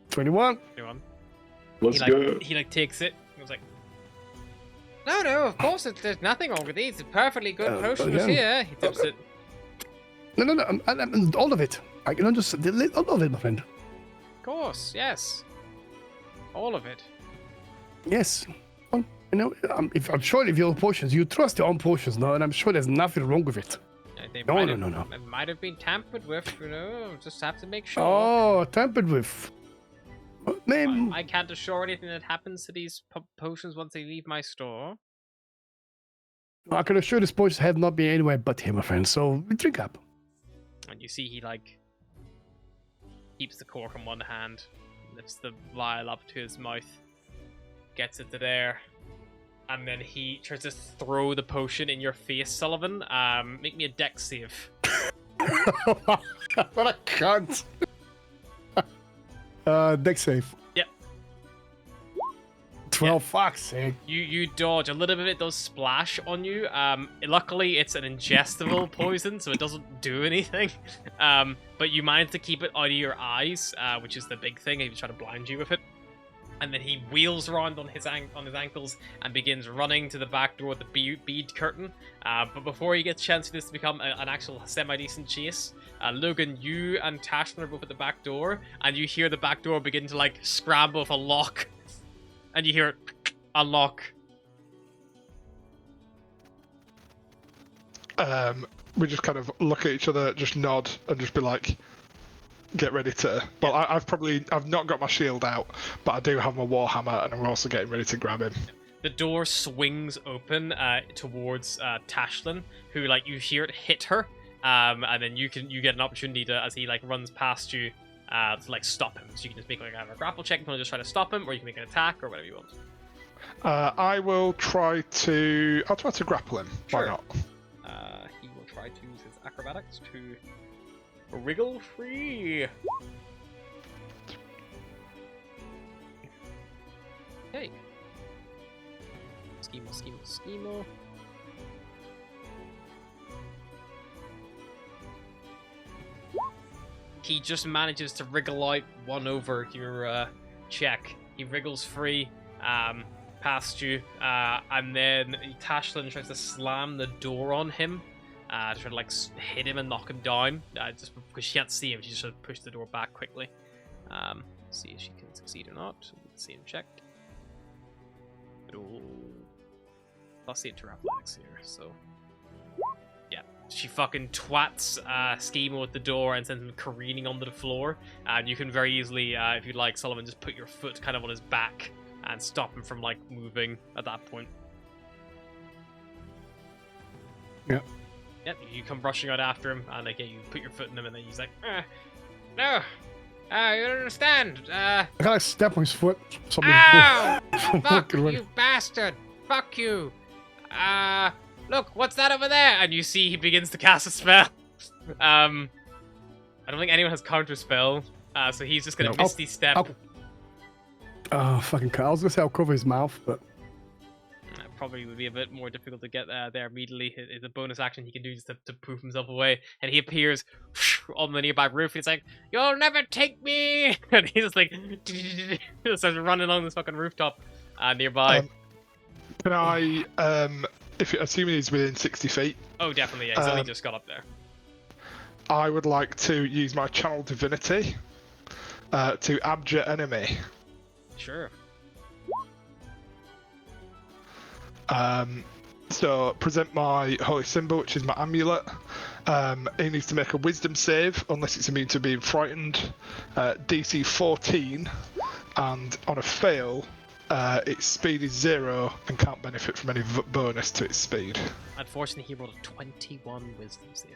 21. Anyone? Let's he go. He takes it. He was like, no, of course there's nothing wrong with these. It's perfectly good potions yeah. here. He tips it. No, I'm all of it. I can just all of it, my friend. Of course, yes. All of it. Yes. Well, I'm sure if your potions, you trust your own potions, no, and I'm sure there's nothing wrong with it. They No, might no, have- no, no. It might have been tampered with, just have to make sure. Oh, tampered with. Man, I can't assure anything that happens to these potions once they leave my store. I can assure these potions have not been anywhere but here, my friend. So drink up. And you see he keeps the cork in one hand, lifts the vial up to his mouth, gets it to there, and then he tries to throw the potion in your face, Sullivan. Make me a dex save. What a cunt. Deck save. Yep. 12, fuck's sake. You dodge. A little bit of it does splash on you. Luckily, it's an ingestible poison, so it doesn't do anything. But you manage to keep it out of your eyes, which is the big thing. He's trying to blind you with it. And then he wheels around on his ankles and begins running to the back door with the bead curtain. But before he gets a chance for this to become an actual semi-decent chase, Logan, you and Tashlin are both at the back door, and you hear the back door begin to scramble with a lock, and you hear it unlock. We just kind of look at each other, just nod, and just be like, get ready to. Well, I've not got my shield out, but I do have my warhammer, and I'm also getting ready to grab him. The door swings open towards Tashlin, who you hear it hit her, and then you get an opportunity to, as he runs past you, to stop him. So you can just make either a grapple check if you want to just try to stop him, or you can make an attack or whatever you want. I'll try to grapple him. Sure. Why not? He will try to use his acrobatics to wriggle free. Okay. Schemo. He just manages to wriggle out one over your check. He wriggles free past you, and then Tashlin tries to slam the door on him to try to hit him and knock him down. Just because she can't see him, she just sort of pushed the door back quickly. See if she can succeed or not. Let's see him check. Plus 8 to athletics here, so yeah, she fucking twats Schemo at the door and sends him careening onto the floor. And you can very easily, if you'd like, Sullivan, just put your foot kind of on his back and stop him from moving at that point. Yep. Yep, you come rushing out after him, and you put your foot in him, and then he's like, no, you don't understand. I gotta step on his foot. Something. Ow! Fuck Get ready. you, bastard! Fuck you! Look, what's that over there? And you see he begins to cast a spell. I don't think anyone has counter spell, so he's just gonna No. misty step. Oh, fucking I was gonna say I'll cover his mouth, but Probably would be a bit more difficult to get there immediately. It's a bonus action he can do just to poof himself away, and he appears on the nearby roof. And he's like, "You'll never take me!" And he's just like, starts running along this fucking rooftop nearby. Can I, if assuming he's within 60 feet, Oh, definitely. Yeah, he's only just got up there. I would like to use my channel divinity to abjure enemy. Sure. So present my holy symbol, which is my amulet. He needs to make a wisdom save, unless it's immune to being frightened. DC 14, and on a fail, its speed is 0 and can't benefit from any bonus to its speed. Unfortunately, he rolled a 21 wisdom save.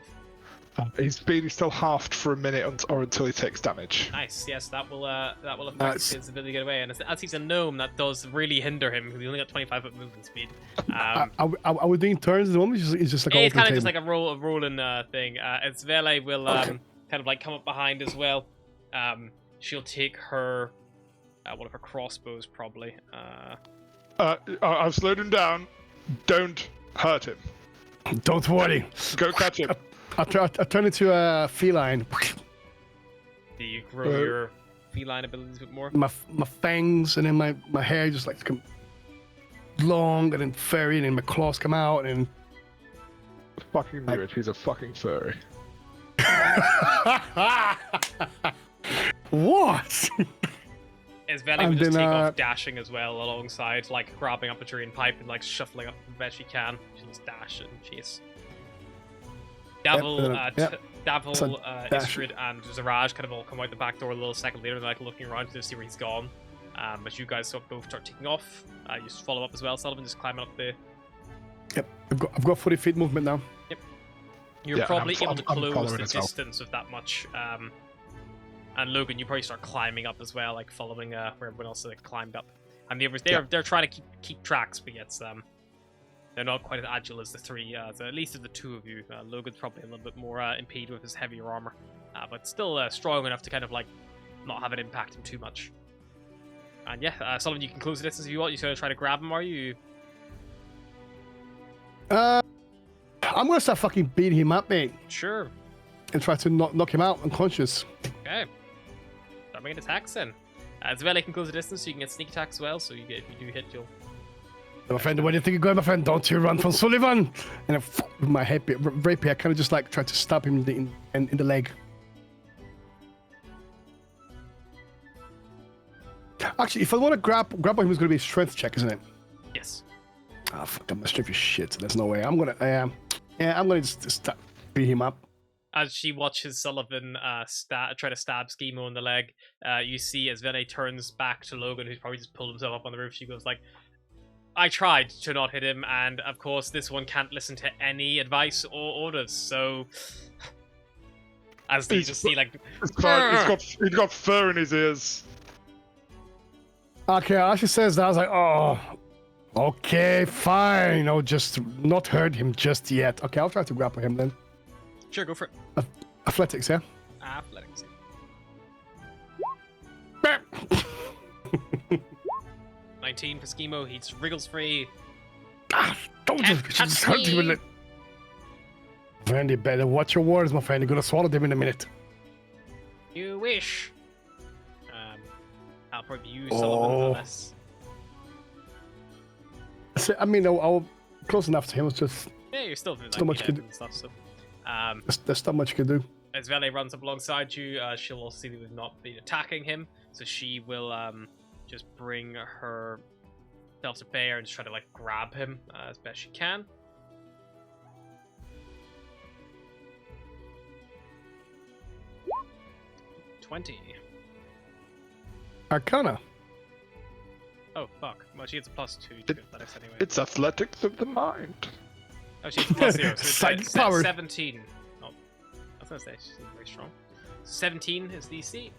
His speed is still halved for a minute or until he takes damage. Nice. Yes, that will affect Nice. his ability to get away. And as he's a gnome, that does really hinder him because he only got 25-foot movement speed. Are we doing turns at the moment? It's just like It's an kind of open just like a rolling thing. It's Vele will kind of like come up behind as well. She'll take her one of her crossbows probably. I've slowed him down. Don't hurt him. table. Don't worry. Go catch him. I turn into a feline. Do you grow your feline abilities a bit more? My fangs and then my hair just like come long and then furry and then my claws come out and Fucking knew it. He's a fucking furry. what? As Vele And would just then, take off dashing as well alongside, like grabbing up a tree and pipe and like shuffling up the best she can. She'll just dash and chase. Davil, Davil, So, dash. Istrid, and Zaraj kind of all come out the back door a little second later, like looking around to see where he's gone. As you guys both start taking off, you just follow up as well, Sullivan, just climbing up the... Yep, I've got 40 feet movement now. You're Yeah, probably able to I'm close following the as well. distance with that much. And Logan, you probably start climbing up as well, like following where everyone else like, climbed up. And the others, they're trying to keep tracks, but yet they're not quite as agile as the three. So at least of the two of you, Logan's probably a little bit more impeded with his heavier armor, but still strong enough to kind of like not have it impact him too much. And yeah, Sullivan, you can close the distance if you want. You're going to try to grab him, are you? I'm gonna start fucking beating him up, mate, Sure. and try to knock him out unconscious. Okay. Start making attacks then. As well, I can close the distance, so you can get sneak attacks as well. So if you do hit, you'll. My friend, where do you think you're going, my friend? Don't you run from Sullivan! And with my rapier, I kind of just like try to stab him in the leg. Actually, if I want to grab him, it's going to be a strength check, isn't it? Yes. Ah, fuck, I'm my strength is shit. There's no way. I'm gonna just beat him up. As she watches Sullivan try to stab Schemo in the leg, you see as Vene turns back to Logan, who's probably just pulled himself up on the roof. She goes like, "I tried to not hit him, and of course this one can't listen to any advice or orders." So, as you just see like, It's fine. He's got fur in his ears. Okay, as she says that, I was like, oh, okay, fine. I'll just not hurt him just yet. Okay, I'll try to grapple him then. sure, go for it. Athletics, yeah? Athletics. 19 for Schemo. He just wriggles free. Don't Can't just touch hurt him with me. it. Randy, better watch your words, my friend. You're gonna swallow them in a minute. You wish. I'll probably use Sullivan for this. So, I mean, I'll close enough to him. It's just Yeah, you're still doing So like, much you to know, do. and stuff. So, there's not much you can do. as Vele runs up alongside you, she'll also see that we've not been attacking him, so she will just bring her self to bear and just try to like grab him as best she can. $20. Arcana. Oh fuck! Well, she gets a +2 to athletics anyway. It's athletics of the mind. Oh, she gets a +0. So Psychic it's power. 17. Oh, I was gonna say she's very strong. 17 is DC.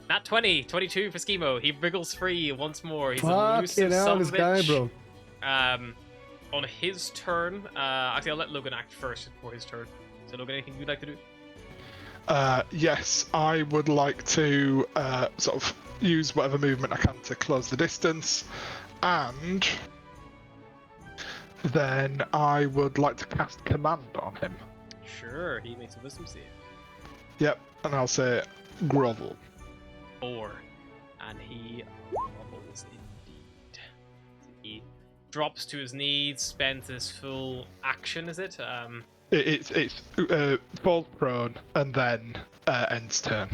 Nat 20, 22 for Schemo. He wriggles free once more. He's a Fucking elusive hell, son this of a guy, bitch. bro. On his turn, actually I'll let Logan act first before his turn. So Logan, anything you'd like to do? Yes, I would like to sort of use whatever movement I can to close the distance, and then I would like to cast command on him. Sure, he makes a wisdom save. Yep, and I'll say grovel. 4. And he wobbles indeed. He drops to his knees, spends his full action, is it? It's falls prone and then ends turn.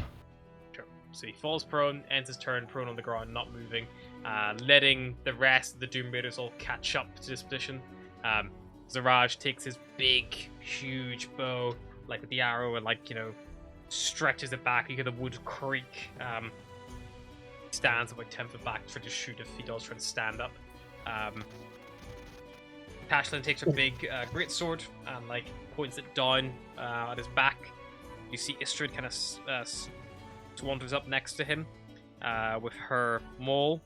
Sure. So he falls prone, ends his turn prone on the ground, not moving, letting the rest of the Doom Raiders all catch up to this position. Zaraj takes his big, huge bow, like with the arrow, and stretches it back. You hear the wood creak. Stands about 10 foot back for to shoot if he does try to stand up. Tashlin takes her big greatsword and points it down at his back. You see Istrid kind of wanders up next to him with her maul,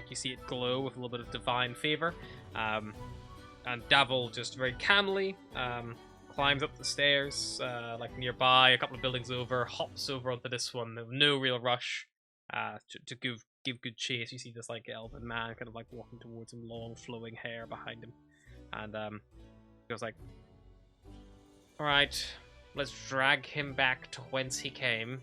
you see it glow with a little bit of divine favor. And Davil just very calmly climbs up the stairs, nearby, a couple of buildings over, hops over onto this one. There's no real rush to give good chase. You see this elven man walking towards him, long flowing hair behind him, and he goes all right, let's drag him back to whence he came.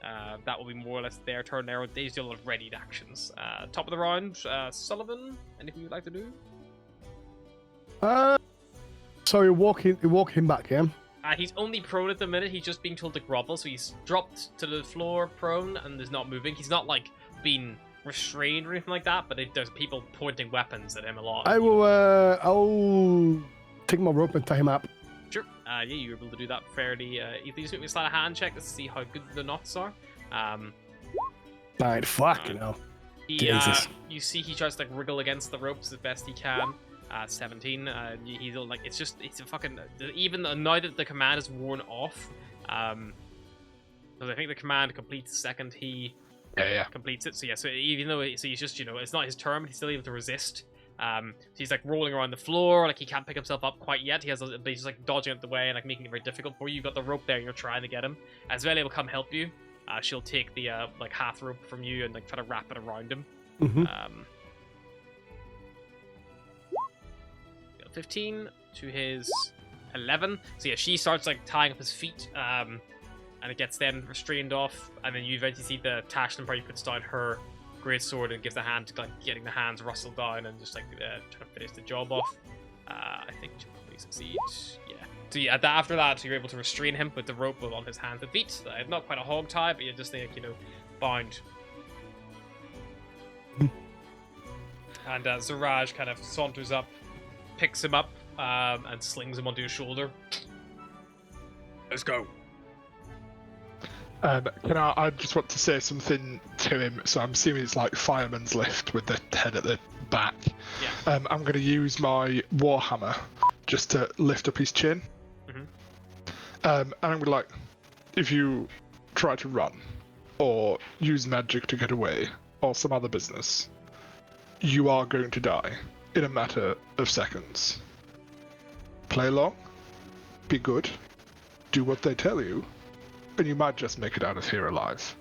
That will be more or less their turn there. They do a lot of readied actions. Top of the round, Sullivan, anything you'd like to do? So you walk him back, yeah? He's only prone at the minute. He's just being told to grovel, so he's dropped to the floor prone and is not moving. He's not being restrained or anything like that, but there's people pointing weapons at him a lot. I'll take my rope and tie him up. Sure. Yeah, you're able to do that fairly easily. Just make me a sleight of hand check to see how good the knots are. Alright, fuck, Jesus. You see he tries to wriggle against the ropes as best he can. 17. He's it's a fucking, even now that the command is worn off, because I think the command completes the second he completes it. So yeah, so even though he's just, it's not his turn, but he's still able to resist. So he's rolling around the floor, he can't pick himself up quite yet. He's just dodging out the way and making it very difficult for you. You've got the rope there and you're trying to get him. As Velia will come help you. She'll take the half rope from you and try to wrap it around him. Mm-hmm. 15 to his 11. So yeah, she starts tying up his feet, and it gets them restrained off, and then you eventually see the Tashlin probably puts down her great sword and gives a hand to getting the hands rustled down and just trying to finish the job off. I think she'll probably succeed. Yeah. So yeah, after that, so you're able to restrain him with the rope on his hands and feet. Not quite a hog tie, but you just bound. And Zaraj kind of saunters up, picks him up, and slings him onto his shoulder. Let's go. I just want to say something to him. So I'm assuming it's fireman's lift with the head at the back. Yeah. I'm going to use my warhammer just to lift up his chin. Mm-hmm. And I'm going to if you try to run or use magic to get away or some other business, you are going to die in a matter of seconds. Play along, be good, do what they tell you, and you might just make it out of here alive.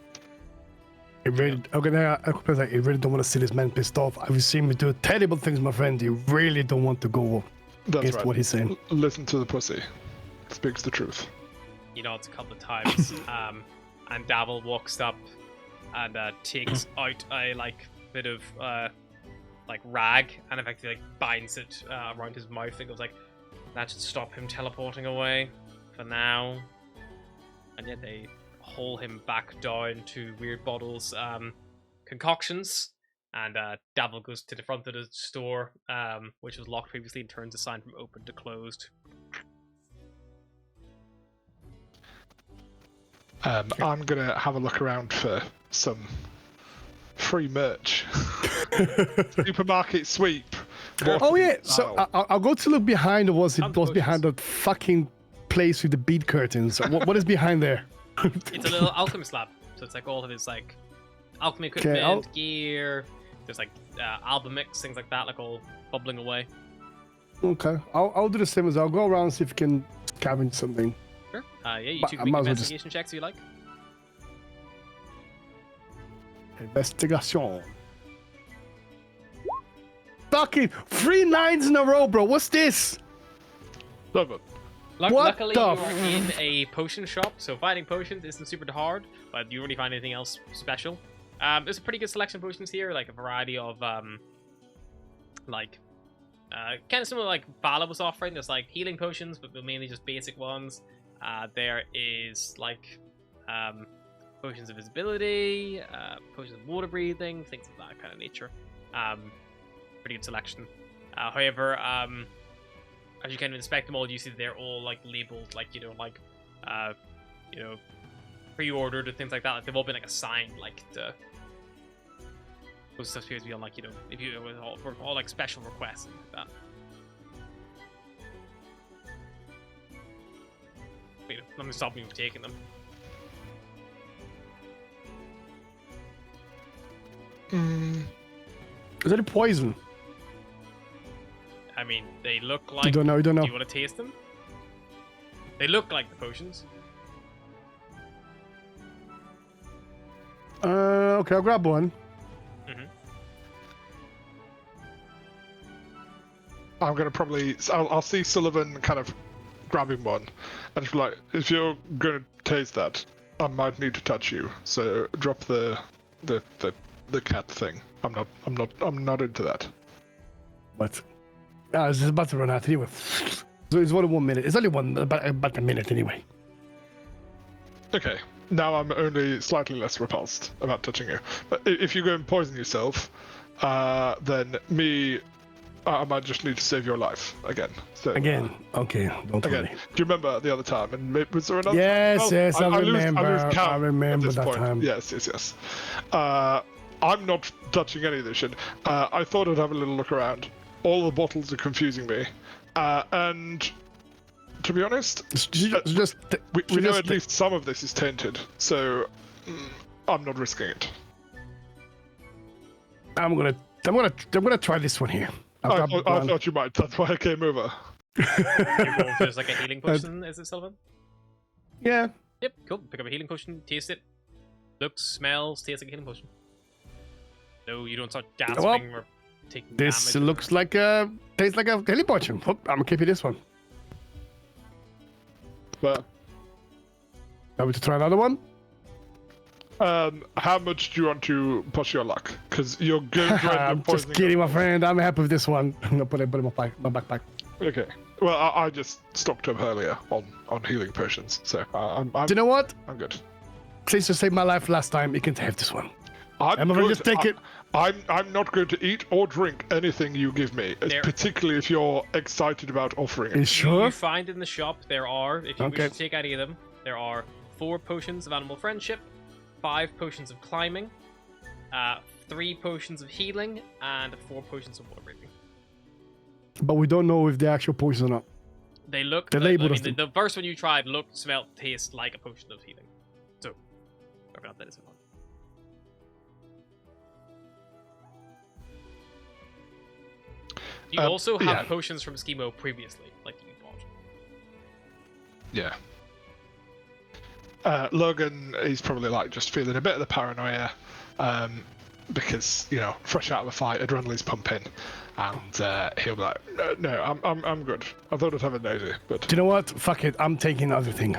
I really don't want to see this man pissed off. I've seen him do terrible things, my friend. You really don't want to go against what he's saying. Listen to the pussy. Speaks the truth. He nods a couple of times, and Davil walks up and takes out a bit of rag and effectively binds it around his mouth and goes that should stop him teleporting away for now. And yet they haul him back down to Weird Bottle's concoctions, and Davil goes to the front of the store, which was locked previously, and turns the sign from open to closed. I'm gonna have a look around for some free merch. Supermarket sweep. Oh yeah, so I'll go to look behind what's behind that fucking place with the bead curtains. What is behind there? It's a little alchemist lab, so it's all of his alchemy equipment, gear. There's album mix, things like that, all bubbling away. Okay, I'll do the same as I'll go around and see if I can scavenge something. Sure. Yeah, you two can make investigation checks if you like. Investigation. Fucking 3 9s in a row, bro. What's this? 7. What Luckily, the you're in a potion shop, so finding potions isn't super hard, but you really find anything else special. There's a pretty good selection of potions here, like a variety of, kind of similar like Vala was offering. There's like healing potions, but mainly just basic ones. There is like potions of visibility, potions of water breathing, things of that kind of nature. Pretty good selection. However, as you kind of inspect them all, you see that they're all like labeled, like pre-ordered and things like that. Like they've all been like assigned, like to those stuff appears to be on, like if you for all like special requests and like that. But, nothing stopping you from taking them. Is that a poison? I mean, they look like. You don't know. Do you want to taste them? They look like the potions. Okay, I'll grab one. I'm gonna probably. I'll see Sullivan kind of grabbing one, and if like, if you're gonna taste that, I might need to touch you. So drop the cat thing. I'm not into that. But it's about to run out anyway. So it's only 1 minute. It's only about a minute anyway. Okay. Now I'm only slightly less repulsed about touching you. But if you go and poison yourself, then I might just need to save your life again. So, Again, okay, don't again. worry. Do you remember the other time? And was there another? Yes, yes, I remember. I lose count I remember at this that point. time. Yes. I'm not touching any of this shit. I thought I'd have a little look around. All the bottles are confusing me, and to be honest, we know at least some of this is tainted, so I'm not risking it. I'm gonna try this one here. I thought you might. That's why I came over. You're going for just like a healing potion, is it, Sullivan? Yeah. Yep, cool. Pick up a healing potion, taste it. Looks, smells, tastes like a healing potion. No, you don't start gasping or taking This damage. looks like tastes like a healing potion. Oh, I'm gonna keep you this one. But Are we to try another one? how much do you want to push your luck? Because you're going to end I'm up just poisoning. kidding, my friend. I'm happy with this one. I'm gonna put it in my backpack. Okay. Well, I just stocked up earlier on healing potions, so I'm Do you know what? I'm good. Since you saved my life last time, you can have this one. I'm gonna good. just take it. I'm not going to eat or drink anything you give me, particularly if you're excited about offering You it. sure? You find in the shop there are, if you Okay. wish to take any of them, there are 4 potions of animal friendship, 5 potions of climbing, 3 potions of healing, and 4 potions of water breathing. But we don't know if they're actual potions or not. They look. The I label mean, doesn't. the first one you tried looked, smelled, tasted like a potion of healing. So, I forgot that is one. You also have yeah. potions from Schemo previously, like you bought. Yeah. Logan, he's probably like just feeling a bit of the paranoia, because fresh out of a fight, adrenaline's pumping, and he'll be like, "No, I'm good. I thought I'd have a nosy, but." Do you know what? Fuck it. I'm taking everything.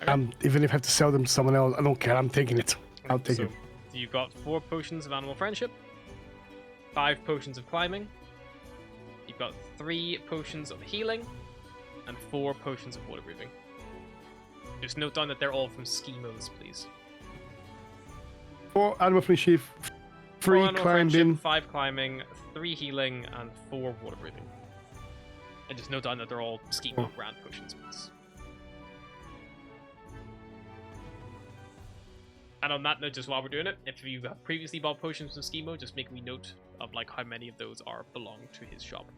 Even if I have to sell them to someone else, I don't care. I'm taking it. I'll take it. So you've got 4 potions of animal friendship, 5 potions of climbing. You've got 3 potions of healing, and 4 potions of water breathing. Just note down that they're all from Schemos, please. 4 animal friendship, 3 4 animal friendship, climbing. 5 climbing, 3 healing, and 4 water breathing. And just note down that they're all Schemo brand potions, please. And on that note, just while we're doing it, if you have previously bought potions from Schemo, just make me note of like how many of those belong to his shop.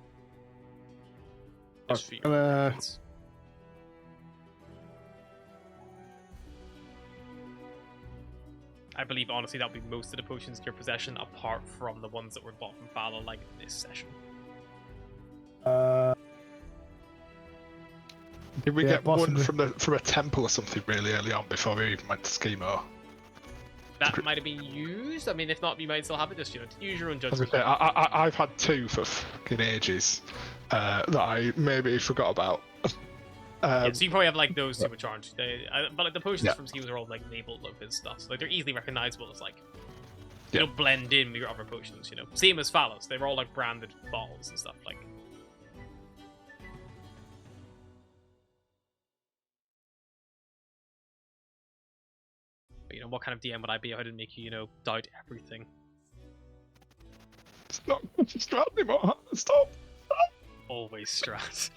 Just for your reference. I believe, honestly, that would be most of the potions in your possession, apart from the ones that were bought from Vala, like this session. Did we get possibly. one from a temple or something really early on before we even went to Schemo? That might have been used. I mean, if not, you might still have it. Just use your own judgment. I've had 2 for fucking ages that I maybe forgot about. Yeah, so you probably have like those supercharged. But like the potions Yeah. from schemes are all like labeled with his stuff, so like they're easily recognizable as like Yeah. they don't blend in with your other potions. You know, same as Phalos. They're all like branded bottles and stuff like. But, you know, what kind of DM would I be if I didn't make you, you know, doubt everything? It's not Strat anymore. Stop. Always Strat.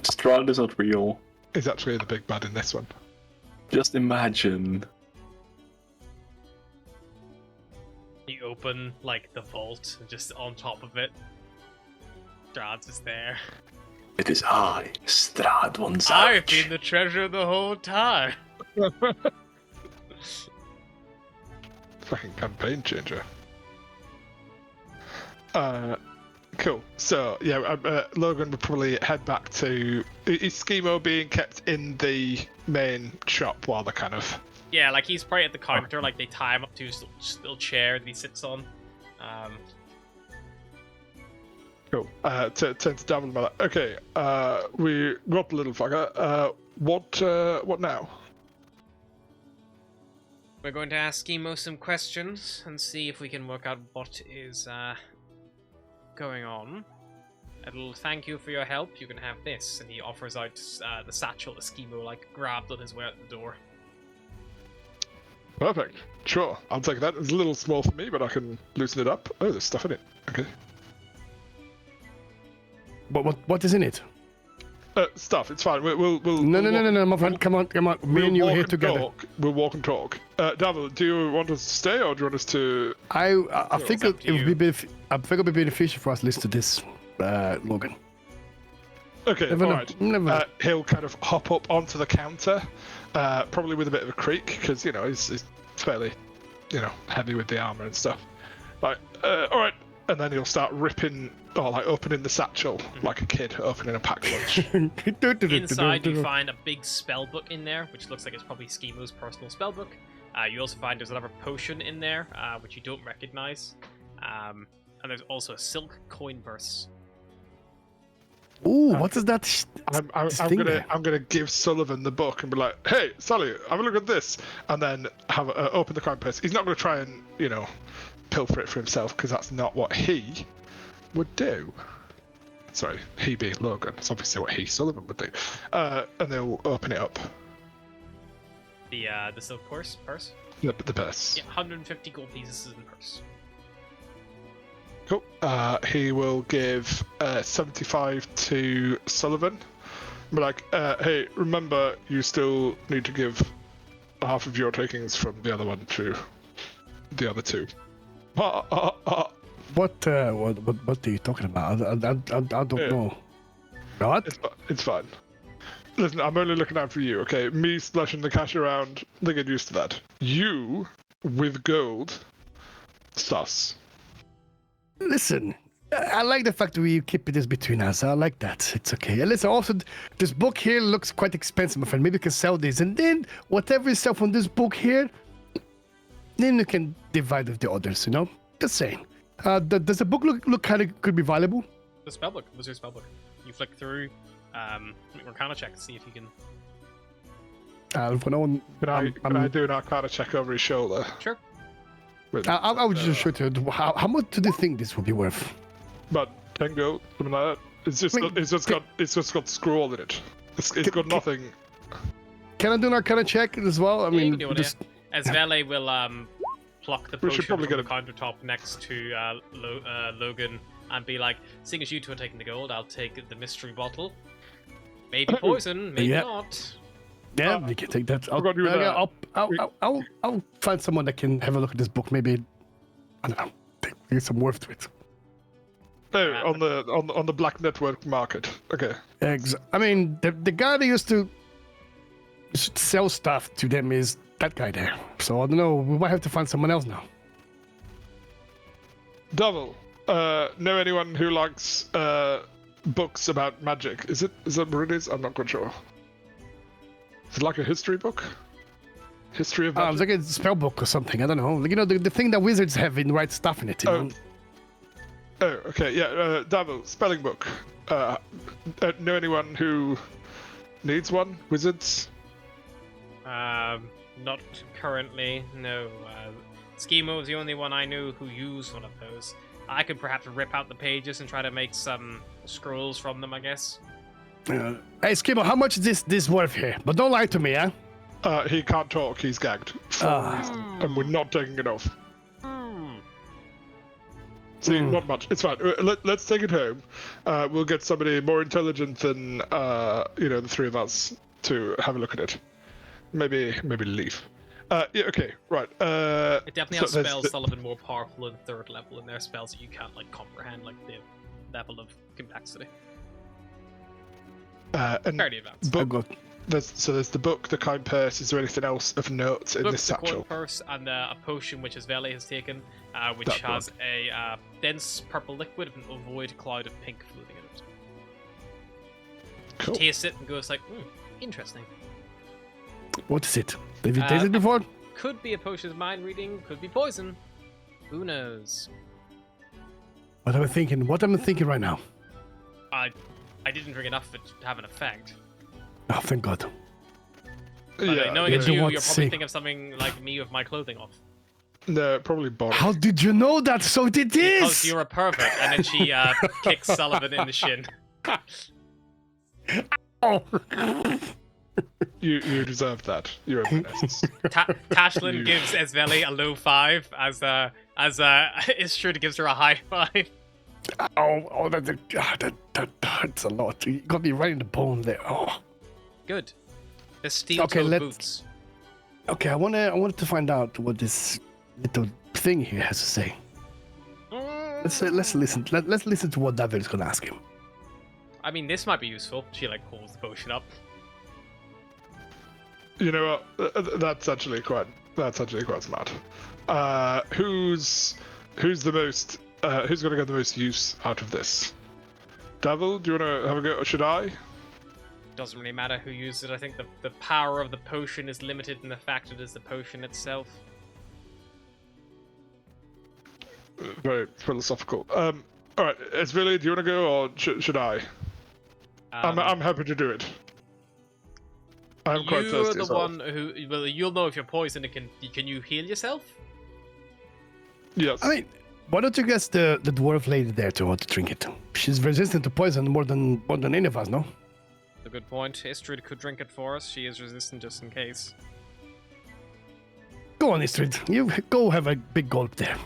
Strahd is not real. He's actually the big bad in this one. Just imagine. You open like the vault, and just on top of it, Strad's just there. It is I, Strahd von I've Zarch. been the treasure the whole time. Fucking campaign changer. Cool. So yeah, Logan would probably head back to. Is Schemo being kept in the main shop while they're kind of? Yeah, like he's probably at the counter, like they tie him up to his little chair that he sits on. Cool. Turn to Davin and be like, okay, we got the little fucker. What now? We're going to ask Schemo some questions and see if we can work out what is going on. A little thank you for your help. You can have this, and he offers out the satchel that Schemo like grabbed on his way out the door. Perfect. Sure, I'll take that. It's a little small for me, but I can loosen it up. Oh, there's stuff in it. Okay. What is in it? Stuff. It's fine. We'll No, my friend. Come on. Me and you are here together. We'll walk and talk. Davil, do you want us to stay or do you want us to? I think up to it would be beneficial for us to listen to this, Logan. Okay, Never all know. right. Never know. He'll kind of hop up onto the counter, probably with a bit of a creak because you know he's fairly, heavy with the armor and stuff. Like, all right, and then he'll start ripping or like opening the satchel like a kid opening a packed lunch. Inside, you find a big spell book in there, which looks like it's probably Schemo's personal spell book. You also find there's another potion in there, which you don't recognize. And there's also a silk coin purse. Ooh, what is that? I'm gonna give Sullivan the book and be like, "Hey, Sully, have a look at this," and then have open the coin purse. He's not gonna try and pilfer it for himself because that's not what he would do. Sorry, he being Logan. It's obviously what Sullivan would do. And they'll open it up. The silk purse? The purse. Yeah, 150 gold pieces in the purse. Cool. He will give 75 to Sullivan. Be like, hey, remember, you still need to give half of your takings from the other one to the other two. What are you talking about? I don't know. What? It's fine. Listen, I'm only looking out for you, okay? Me splashing the cash around, they get used to that. You, with gold, sus. Listen, I like the fact that we keep this between us. I like that. It's okay. And listen, also, this book here looks quite expensive, my friend. Maybe we can sell this. And then, whatever you sell from this book here, then you can divide with the others, Just saying. Does the book look kind of could be valuable? The spellbook. What's your spellbook? You flick through. Arcana check to see if you can. For no one, Can I do an Arcana check over his shoulder? Sure. I would just show to how much do you think this would be worth? About 10 gold, something like that. It's just got scroll in it. It's got nothing. Can I do an Arcana check as well? I Yeah, you mean, can do it, just As Vele will pluck the We should potion probably from get the countertop next to Logan and be like, seeing as you two are taking the gold, I'll take the mystery bottle. Maybe poison, maybe Yeah. not. yeah, we can take that. got you with that. I'll find someone that can have a look at this book. Maybe I don't know, get some worth to it. Oh, on the black network market. Okay. I mean, the guy that used to sell stuff to them is that guy there. So I don't know. We might have to find someone else now. Devil, know anyone who likes books about magic? Is that what it is? I'm not quite sure. Is it like a history book? History of It's magic? like a spell book or something. I don't know. The thing that wizards have in write stuff in it. You know? Oh, okay, yeah. Devil, spelling book. know anyone who needs one? Wizards? Not currently, no. Schemo was the only one I knew who used one of those. I could perhaps rip out the pages and try to make some scrolls from them, I guess. Hey, Skimmer, how much is this worth here? But don't lie to me, huh? He can't talk. He's gagged for a reason, and we're not taking it off. See, not much. It's fine. Let's take it home. We'll get somebody more intelligent than the three of us to have a look at it. Maybe leave. Yeah. Okay. Right. It definitely has spells, Sullivan, more powerful than third level, and there are spells that you can't comprehend, like the level of complexity. And Fairly advanced. There's the book, the kind purse. Is there anything else of note in this satchel? The purse and a potion which Veli has taken, which has a dense purple liquid with an ovoid cloud of pink floating in it. Cool. Taste it and goes like, interesting. What is it? Have you tasted it before? Could be a potion of mind reading, could be poison. Who knows? What am I thinking? What am I thinking right now? I didn't drink enough for it to have an effect. Oh, thank God. But knowing it's don't you, want you're to probably see. thinking of something like me with my clothing off. No, probably Boris. How did you know that? So it Because is! you're a pervert, and then she kicks Sullivan in the shin. Oh. You deserve that. You're a menace. Tashlin gives Esveli a low five as Istrid gives her a high five. Oh, that hurts a lot. You got me right in the bone there. Oh. Good. The steel-toed boots. Okay, I wanted to find out what this little thing here has to say. Let's listen. Let's listen to what David's gonna ask him. I mean, this might be useful. She pulls the potion up. You know what? That's actually quite smart. Who's the most? Who's gonna get the most use out of this? Devil, do you wanna have a go? Or should I? Doesn't really matter who uses it. I think the power of the potion is limited in the fact it is the potion itself. Very philosophical. All right, Esvili, do you wanna go or should I? I'm happy to do it. I'm quite thirsty. You're the as well. one who. Well, you'll know if you're poisoned. Can you heal yourself? Yes. I mean, why don't you guess the dwarf lady there to drink it? She's resistant to poison more than any of us, no? A good point. Istrid could drink it for us. She is resistant just in case. Go on, Istrid. You go have a big gulp there.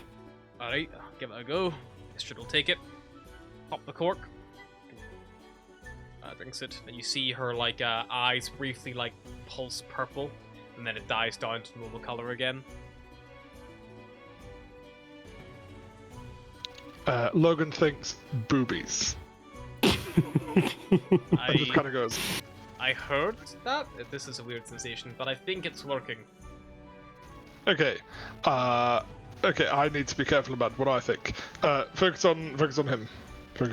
Alright, I'll give it a go. Istrid will take it. Pop the cork. Drinks it, and you see her eyes briefly pulse purple, and then it dies down to normal color again. Logan thinks boobies. It just kind of goes. I heard that. This is a weird sensation, but I think it's working. Okay. Okay. I need to be careful about what I think. Focus on him. Focus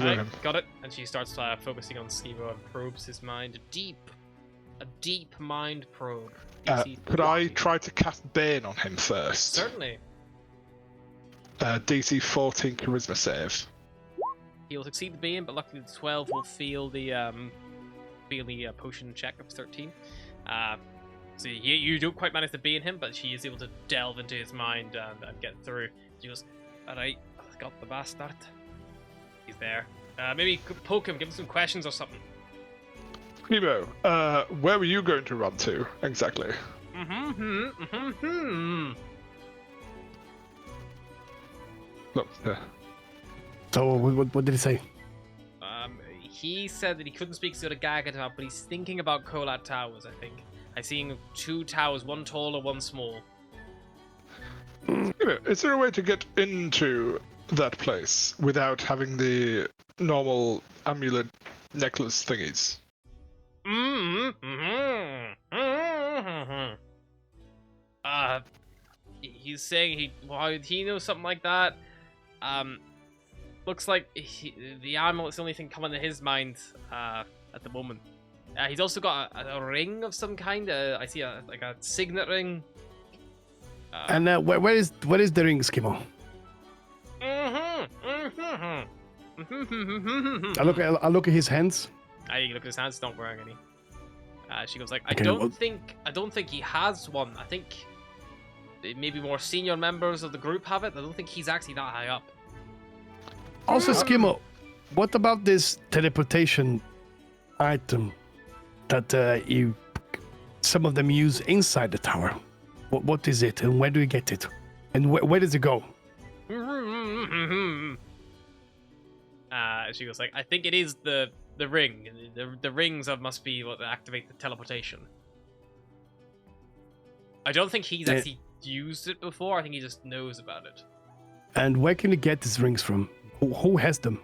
on him. Got it. And she starts focusing on Schemo and probes his mind. A deep mind probe. Could I try to cast Bane on him first? Certainly. DC 14 charisma save. He will succeed the Bane, but luckily the 12 will fail the potion check of 13. So you don't quite manage to Bane him, but she is able to delve into his mind and get through. She goes, alright, got the bastard. He's there. Maybe poke him, give him some questions or something. Primo, where were you going to run to exactly? Look, So what did he say? He said that he couldn't speak to the Gagata, but he's thinking about Kolat Towers, I think. I'm seeing 2 towers, one tall and one small. Primo, is there a way to get into that place without having the normal amulet necklace thingies? He's saying he knows something like that. Looks like the amulet's the only thing coming to his mind at the moment. He's also got a ring of some kind. I see a signet ring. And where is the ring, Skimo? I look at his hands. You look at his hands, not wearing any. She goes like, I Okay, don't think he has one. I think maybe more senior members of the group have it. I don't think he's actually that high up. Also, Skimo, what about this teleportation item that some of them use inside the tower? What is it, and where do you get it, and where does it go? She goes like, I think it is the ring. The rings must be what activate the teleportation. I don't think he's actually used it before. I think he just knows about it. And where can you get these rings from? Who has them?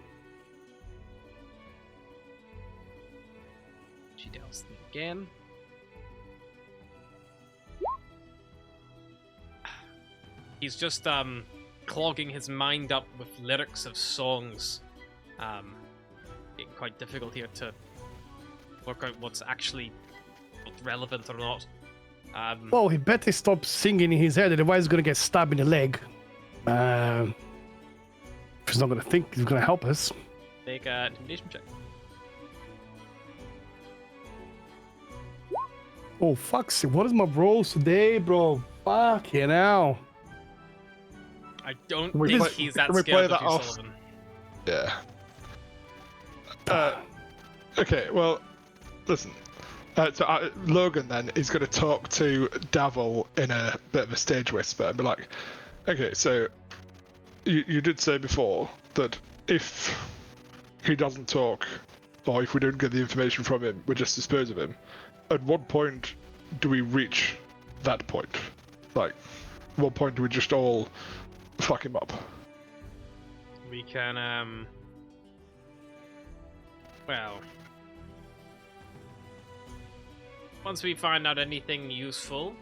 She tells them again. He's just clogging his mind up with lyrics of songs. Getting quite difficult here to work out what's actually relevant or not. Well, he better stop singing in his head, otherwise he's gonna get stabbed in the leg. If he's not gonna think he's gonna help us. Make an intimidation check. Oh, fuck. What is my rolls today, bro? Fuck you now. I don't Can we think play- he's that can we scared play of that you, off? Sullivan. Yeah. Okay, well, listen. So Logan then is going to talk to Davil in a bit of a stage whisper and be like, okay, so you did say before that if he doesn't talk, or if we don't get the information from him, we just dispose of him. At what point do we reach that point? Like, what point do we just all fuck him up? We can, well, once we find out anything useful,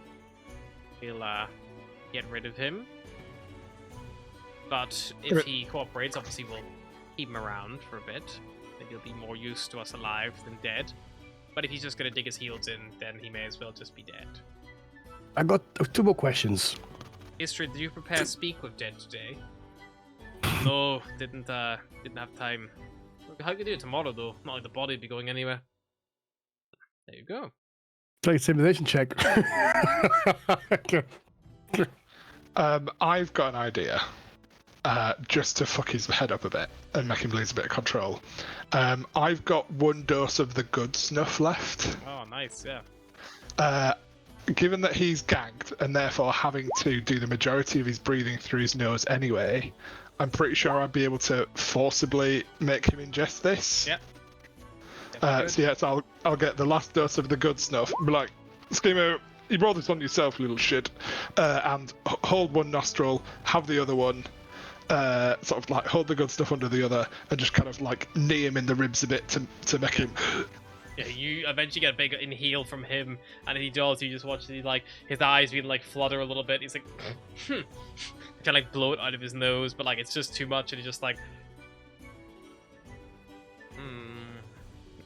we'll, get rid of him. But if he cooperates, obviously we'll keep him around for a bit. Maybe he'll be more used to us alive than dead. But if he's just gonna dig his heels in, then he may as well just be dead. I got 2 more questions. Istrid, did you prepare Speak with Dead today? No, didn't have time. How can you do it tomorrow though? Not like the body would be going anywhere. There you go. Play a simulation check. I've got an idea. Just to fuck his head up a bit and make him lose a bit of control. I've got 1 dose of the good snuff left. Oh, nice, yeah. Given that he's gagged and therefore having to do the majority of his breathing through his nose anyway, I'm pretty sure I'd be able to forcibly make him ingest this. Yep. So I'll get the last dose of the good snuff and be like, Schemo, you brought this on yourself, little shit. And hold 1 nostril, have the other one, sort of like hold the good stuff under the other, and just kind of like knee him in the ribs a bit to make him. Yeah, you eventually get a big inhale from him, and if he does, you just watch his eyes begin like flutter a little bit. He's like, kind of like blow it out of his nose, but like it's just too much, and he's just like,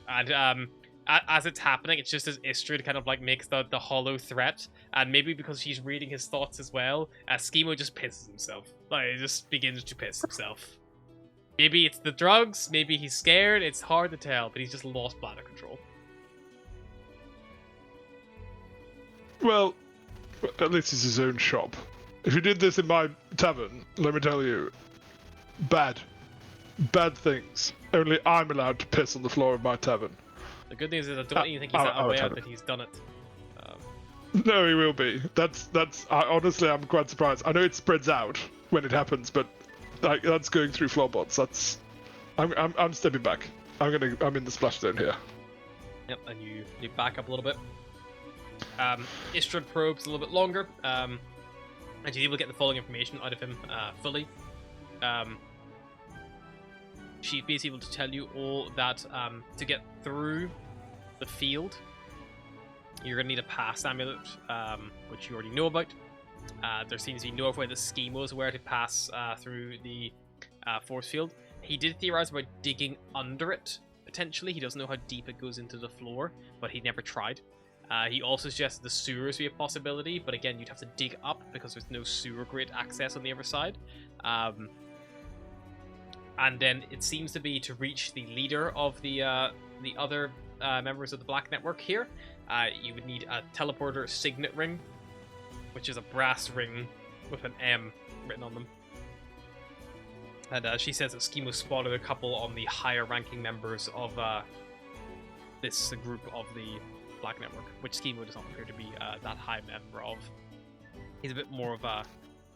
And as it's happening, it's just as Istrid kind of like makes the hollow threat, and maybe because she's reading his thoughts as well, Schemo just pisses himself. Like, he just begins to piss himself. Maybe it's the drugs, maybe he's scared, it's hard to tell, but he's just lost bladder control. Well, at least it's his own shop. If you did this in my tavern, let me tell you, bad things. Only I'm allowed to piss on the floor of my tavern. The good news is I don't even think he's that aware that he's done it. No, he will be. Honestly, I'm quite surprised. I know it spreads out when it happens, but like that's going through floorboards. I'm stepping back. I'm in the splash zone here. Yep, and you back up a little bit. Istrid probes a little bit longer, and she's able to get the following information out of him fully. She's basically able to tell you all that to get through the field, you're going to need a pass amulet, which you already know about. There seems to be no way the schemos where to pass through the force field. He did theorize about digging under it, potentially. He doesn't know how deep it goes into the floor, but he never tried. He also suggested the sewers be a possibility, but again, you'd have to dig up because there's no sewer grate access on the other side. And then it seems to be to reach the leader of the other members of the Black Network here. You would need a teleporter signet ring, which is a brass ring with an M written on them. And she says that Schemo spotted a couple on the higher ranking members of this group of the Black Network, which Schemo does not appear to be that high member of. He's a bit more of a,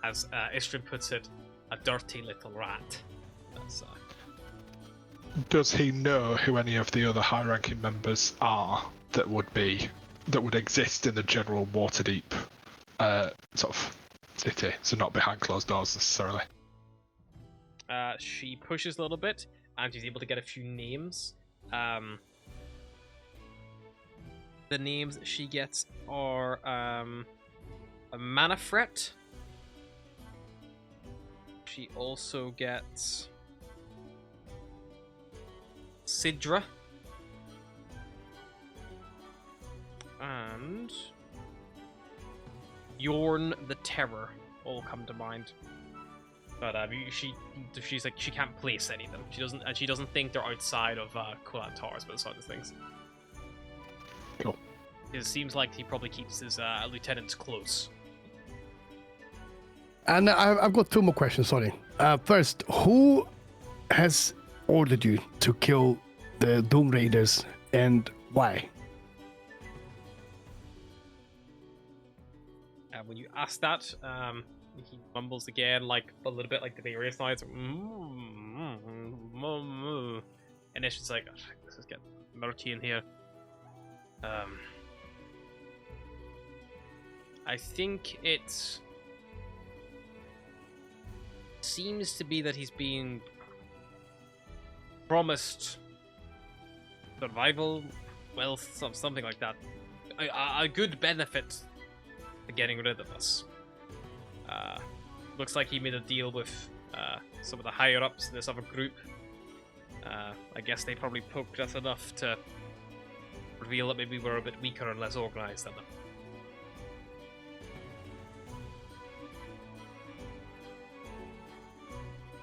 as Istrid puts it, a dirty little rat. That's, Does he know who any of the other high-ranking members are that would exist in the general Waterdeep sort of city, so not behind closed doors necessarily? She pushes a little bit, and she's able to get a few names. The names she gets are a Manafret. She also gets Sidra. And Yorn the Terror all come to mind. But she's like, she can't place any of them. She doesn't think they're outside of Kulan Towers by the side of things. Cool. It seems like he probably keeps his lieutenants close. And I've got two more questions, sorry. First, who has ordered you to kill the Doom Raiders and why? When you ask that, he mumbles again, like a little bit like the various nights. And it's just like, this is getting murky in here. I think it seems to be that he's being promised survival, wealth, something like that. A good benefit to getting rid of us. Looks like he made a deal with some of the higher ups in this other group. I guess they probably poked us enough to reveal that maybe we're a bit weaker and less organized than them.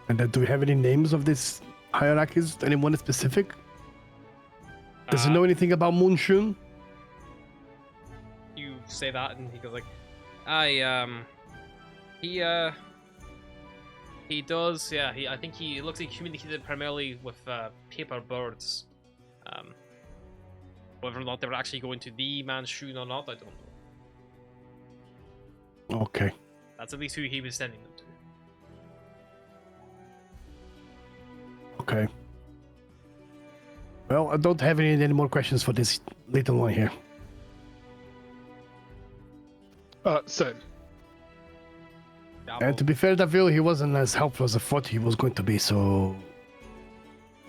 And do we have any names of these hierarchies? Anyone specific? Does he know anything about Moonshun? You say that, and he goes like, he does, yeah. I think he looks like he communicated primarily with paper birds. Whether or not they were actually going to the Manchun or not, I don't know. Okay. That's at least who he was sending them to. Okay. Well, I don't have any more questions for this little one here. Same. And to be fair, Davil, he wasn't as helpful as I thought he was going to be, so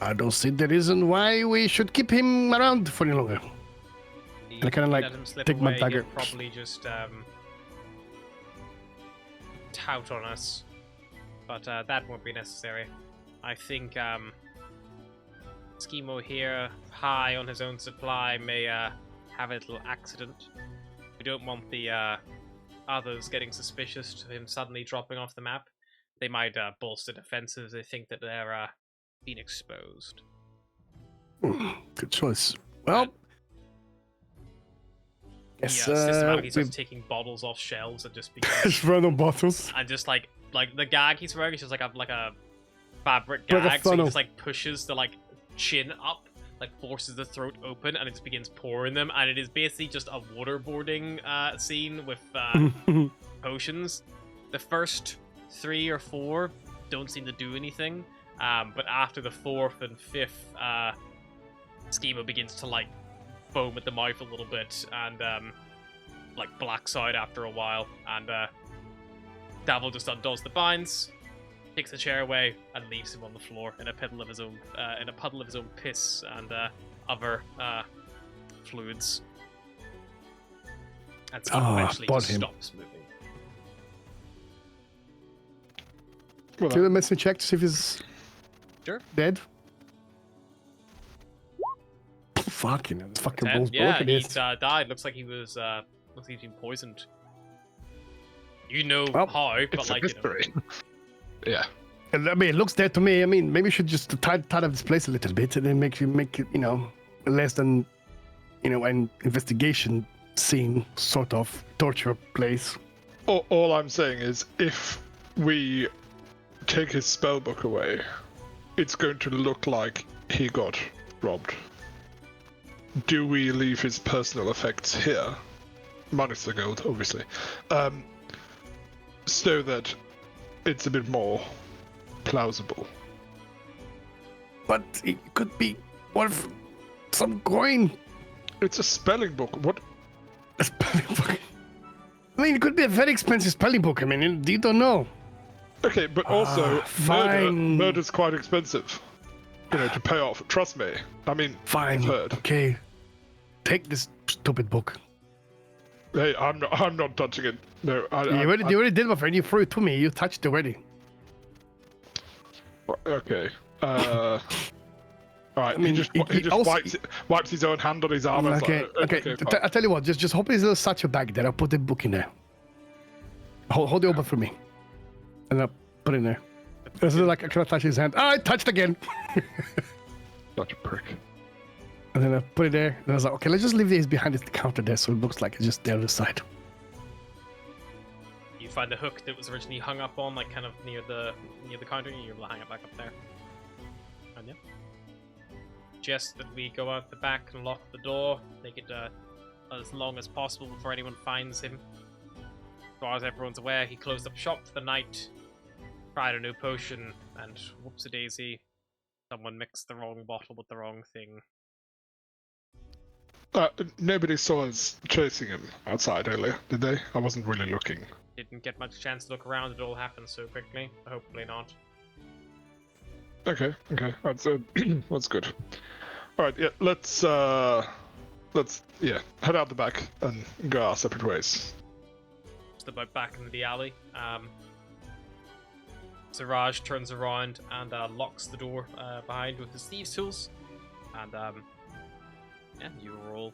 I don't see the reason why we should keep him around for any longer. I kinda like let him slip take my away, dagger. he'll probably just tout on us, but that won't be necessary. I think Schemo here, high on his own supply, may have a little accident. We don't want the others getting suspicious to him suddenly dropping off the map. They might bolster defenses. They think that they're being exposed. Good choice. Well, He systematically starts taking bottles off shelves and just it's random bottles. and just like the gag he's wearing is just like a fabric Like a gag, so he funnel. just like pushes the chin up, like forces the throat open, and it just begins pouring them, and it is basically just a waterboarding scene with potions. The first 3 or 4 don't seem to do anything, but after the 4th and 5th, Schemo begins to foam at the mouth a little bit and blacks out after a while, and Davil just undoes the binds, takes the chair away, and leaves him on the floor in a puddle of his own piss and other fluids. And Schemo eventually just stops moving. Well, Do the medicine check to see if he's dead. Fucking hell, this fucking ball's Yeah, broken. he's died. Looks like he was looks like he's been poisoned. You know how, but it's a mystery. Yeah. I mean, it looks dead to me. I mean, maybe we should just tidy up this place a little bit and then make it, less than, an investigation scene, sort of torture place. All I'm saying is, if we take his spellbook away, it's going to look like he got robbed. Do we leave his personal effects here, minus the gold, obviously, so that it's a bit more plausible? But it could be worth some coin. It's a spelling book. What? A spelling book. I mean, it could be a very expensive spelling book. I mean, you don't know. Okay, but also fine. murder's quite expensive. To pay off. Trust me. I mean, Fine. I've heard. Okay. Take this stupid book. Hey, I'm not touching it. No, You already did, my friend. You threw it to me. You touched it already. Okay. All right. I mean, he just also- wipes his own hand on his arm. And Okay. fine. I tell you what. Just hop his little satchel bag there. I'll put the book in there. Hold it open for me, and I'll put it in there. This is like I cannot touch his hand. Oh, I touched again. Such a prick. And then I put it there. And I was like, okay, let's just leave these behind the counter there, so it looks like it's just there on the side. You find the hook that was originally hung up on, like kind of near the counter, and you're able to hang it back up there. And yeah. Just that we go out the back and lock the door, make it as long as possible before anyone finds him. As far as everyone's aware, he closed up shop for the night, tried a new potion, and whoops-a-daisy, someone mixed the wrong bottle with the wrong thing. Nobody saw us chasing him outside earlier, did they? I wasn't really looking. Didn't get much chance to look around, it all happened so quickly. Hopefully not. Okay, that's that's good. All right, yeah, let's head out the back and go our separate ways. Just about back into the alley. Siraj turns around and locks the door behind with his thieves' tools, and you are all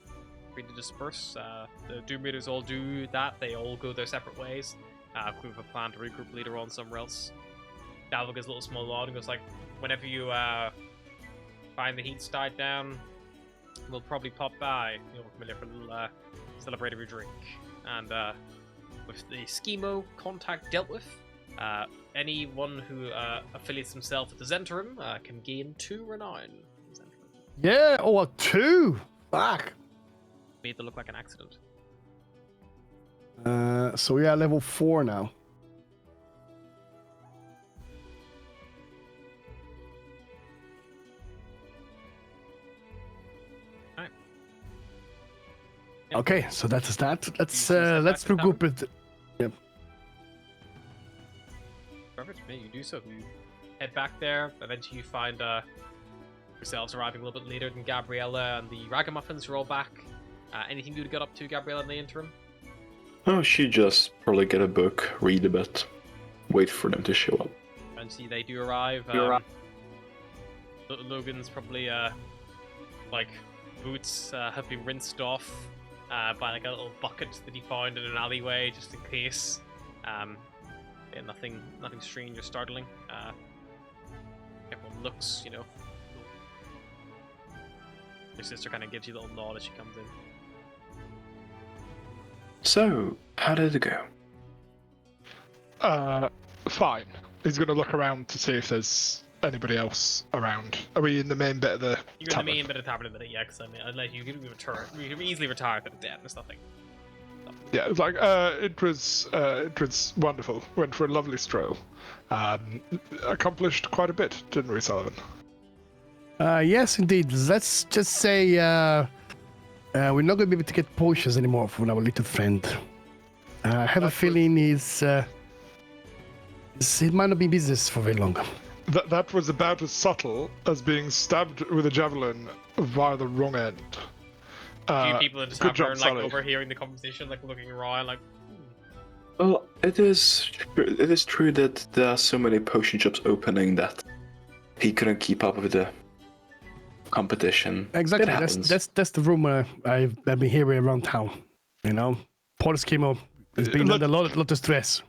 free to disperse. The Doom Raiders all do that. They all go their separate ways. We have a plan to regroup later on somewhere else. Dalvik gives a little small nod and goes like, whenever you find the heat's died down, we'll probably pop by. You'll come in here for a little celebratory drink. And with the Schemo contact dealt with, anyone who affiliates himself with the Zentarum can gain 2 renown. Yeah, 2. Fuck. Made it look like an accident. So we are level 4 now. Yep. Okay, so that's that. Let's back to regroup it. Yep. Perfect. Yeah, you do so. You head back there. Eventually, you find yourselves arriving a little bit later than Gabriella and the Ragamuffins are all back. Anything you to get up to, Gabriella, in the interim? Oh, she just probably get a book, read a bit, wait for them to show up. Eventually, they do arrive. Logan's probably like boots have been rinsed off by like a little bucket that he found in an alleyway, just in case. Yeah, nothing strange or startling. Everyone looks, Your sister kind of gives you a little nod as she comes in. So, how did it go? Fine. He's going to look around to see if there's anybody else around. Are we in the main bit of the You're tavern? in the main bit of the tavern in a minute, yeah, because I mean, unless you can return, you can easily retire from the dead. There's nothing. Yeah, it's like it was wonderful. Went for a lovely stroll. Accomplished quite a bit, didn't we, Sullivan? Yes, indeed. Let's just say we're not going to be able to get potions anymore from our little friend. I have a feeling it might not be business for very long. That was about as subtle as being stabbed with a javelin via the wrong end. A few people in the good job, tavern, like, Sully. overhearing the conversation, like, looking around, like, Well, it is true that there are so many potion shops opening that he couldn't keep up with the competition. Exactly. It happens. That's the rumor I've been hearing around town. Poor Schemo has been under a lot of stress.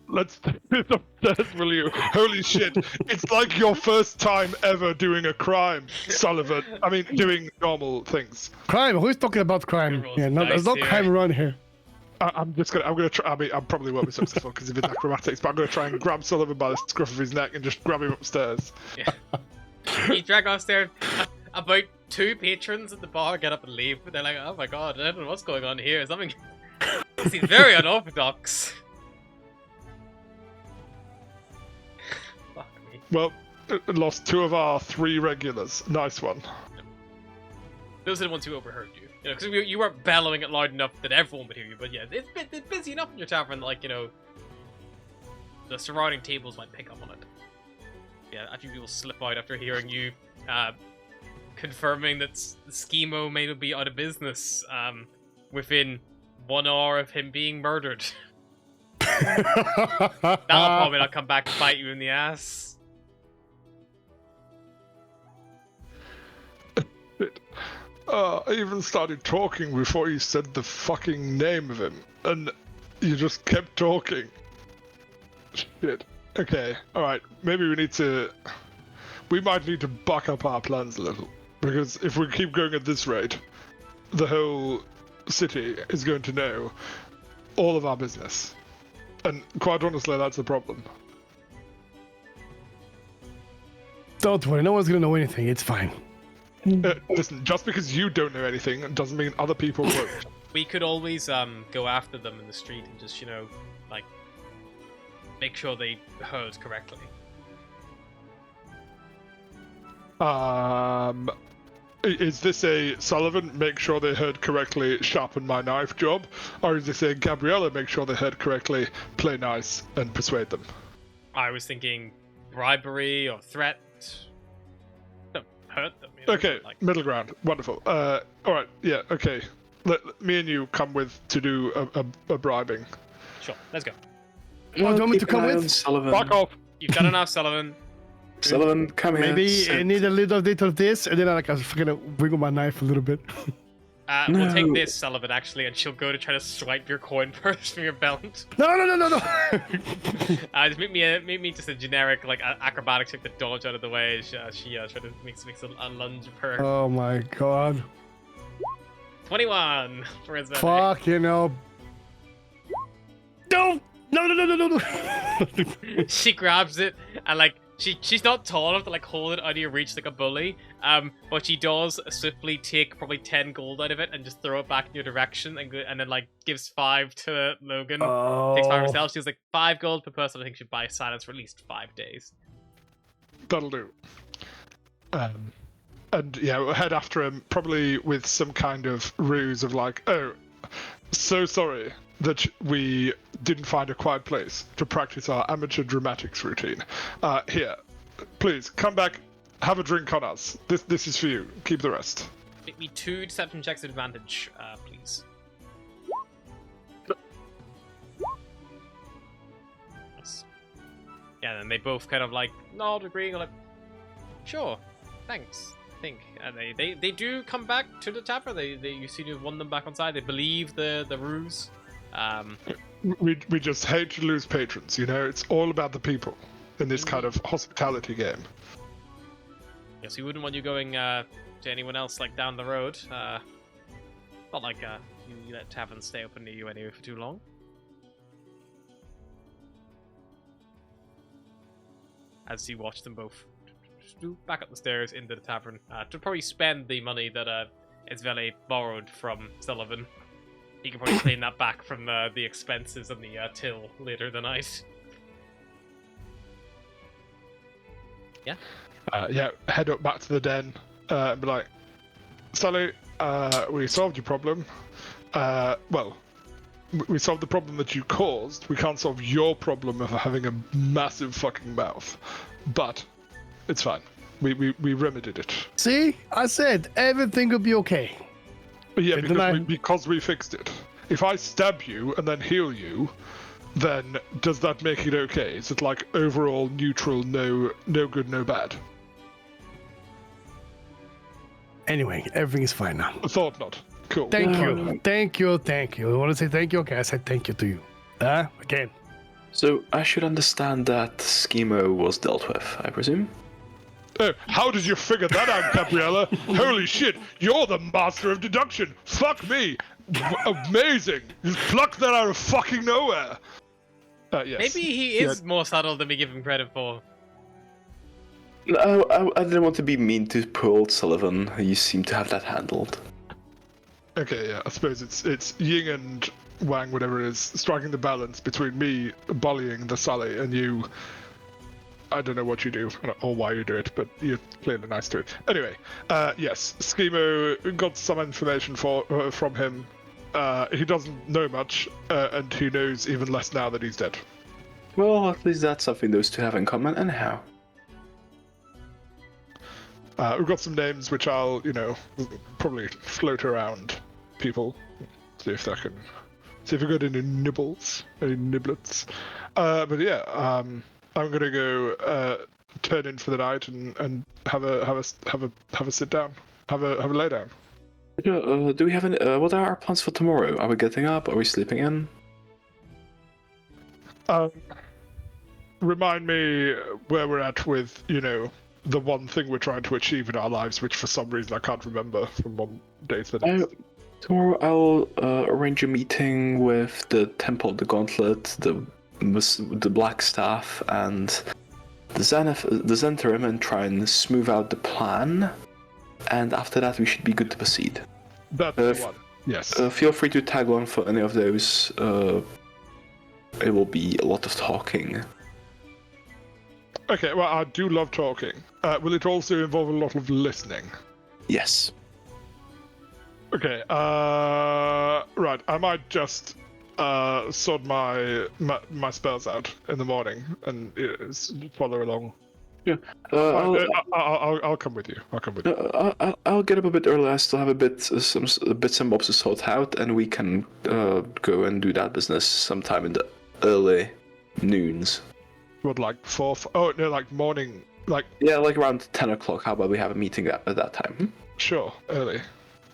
let's take this upstairs, will you? Holy shit! It's like your first time ever doing a crime, Sullivan. I mean, doing normal things. Crime? Who's talking about crime? Rolls Yeah, no, there's no dice here. crime around here. I'm gonna try. I mean, I probably won't be successful because of his acrobatics, but I'm gonna try and grab Sullivan by the scruff of his neck and just grab him upstairs. Yeah. You drag upstairs. About 2 patrons at the bar get up and leave. They're like, "Oh my god, I don't know what's going on here. Something seems very unorthodox." Fuck me. Well, lost 2 of our 3 regulars. Nice one. Those are the ones who overheard you. You know, because you weren't bellowing it loud enough that everyone would hear you. But yeah, it's busy enough in your tavern. Like, you know, the surrounding tables might pick up on it. Yeah, a few people slip out after hearing you confirming that Schemo may be out of business within 1 hour of him being murdered. That'll probably not come back to bite you in the ass. I even started talking before you said the fucking name of him, and you just kept talking. Shit. Okay, alright, maybe we might need to buck up our plans a little, because if we keep going at this rate, the whole city is going to know all of our business. And quite honestly, that's a problem. Don't worry, no one's gonna know anything. It's fine. Listen, just because you don't know anything doesn't mean other people won't. We could always go after them in the street and just, you know, like, make sure they heard correctly. Is this a Sullivan, make sure they heard correctly, sharpen my knife job? Or is this a Gabriella, make sure they heard correctly, play nice, and persuade them? I was thinking bribery or threat. Don't hurt them. You know, Okay, like, middle ground. Wonderful. Alright, yeah, okay. Let me and you come with to do a bribing. sure, let's go. do you want me to keep an come eye with? on Sullivan. Fuck off! You've done enough, Sullivan. Sullivan, come here. Maybe I need a little bit of this, and then I fucking wiggle my knife a little bit. We'll take No. this, Sullivan, actually, and she'll go to try to swipe your coin purse from your belt. No. Just make me just a generic like acrobatics check to dodge out of the way. She tries to makes a lunge of her. Oh my god. 21 for his benefit. Fuck, you know. No. She grabs it and like she's not tall enough to like hold it out of your reach like a bully. But she does swiftly take probably 10 gold out of it and just throw it back in your direction and then like gives 5 to Logan. Takes 5 herself. She's like 5 gold per person. I think she'd buy silence for at least 5 days. That'll do. And yeah, we'll head after him, probably with some kind of ruse of like, oh, so sorry that we didn't find a quiet place to practice our amateur dramatics routine. Here, please, come back, have a drink on us. This is for you. Keep the rest. Make me 2 deception checks at advantage, please. Yes. Yeah, and they both kind of like nod, agreeing, like, sure, thanks. I think, and they do come back to the tavern. You seem to have won them back on side. They believe the ruse. We just hate to lose patrons, you know? It's all about the people in this kind of hospitality game. Yes, we wouldn't want you going to anyone else like down the road. Not like you let taverns stay open near you anyway for too long. As you watch them both back up the stairs into the tavern to probably spend the money that Isveli borrowed from Sullivan. He can probably claim that back from the expenses and the till later the night. Yeah. Yeah, head up back to the den and be like, Sally, we solved your problem. Well, we solved the problem that you caused. We can't solve your problem of having a massive fucking mouth. But it's fine. We remedied it. See? I said everything will be okay. Yeah, Didn't because we fixed it. If I stab you and then heal you, then does that make it okay? Is it like overall neutral, no good, no bad? Anyway, everything is fine now. I thought not. Cool. Thank you. You want to say thank you? Okay, I said thank you to you. Again. So I should understand that Schemo was dealt with, I presume? Oh, how did you figure that out, Gabriella? Holy shit, you're the master of deduction. Fuck me. Amazing. You plucked that out of fucking nowhere. Yes. Maybe he is more subtle than we give him credit for. I didn't want to be mean to poor old Sullivan. You seem to have that handled. Okay, yeah, I suppose it's Ying and Wang, whatever it is, striking the balance between me bullying the Sully and you. I don't know what you do or why you do it, but you're clearly nice to it. Anyway, yes, Schemo got some information from him. He doesn't know much, and he knows even less now that he's dead. Well, at least that's something those two have in common, anyhow. We've got some names which I'll, probably float around people. See if we got any nibbles, any niblets. But yeah, I'm gonna go turn in for the night and have a sit down, have a lay down. Do we have any? What are our plans for tomorrow? Are we getting up? Are we sleeping in? Remind me where we're at with, the one thing we're trying to achieve in our lives, which for some reason I can't remember from one day to the next. Tomorrow I'll arrange a meeting with the Temple of the Gauntlet, the Black Staff, and the Zentarim, and try and smooth out the plan. And after that, we should be good to proceed. That's the one. Yes. Feel free to tag on for any of those. It will be a lot of talking. Okay, well, I do love talking. Will it also involve a lot of listening? Yes. Okay, right, I might just sort my spells out in the morning and follow along. Yeah. I'll come with you. I'll get up a bit early. I still have some bits and bobs to sort out, and we can go and do that business sometime in the early noons. What, like 4? Oh no, like morning, like. Yeah, like around 10 o'clock. How about we have a meeting at that time? Sure, early.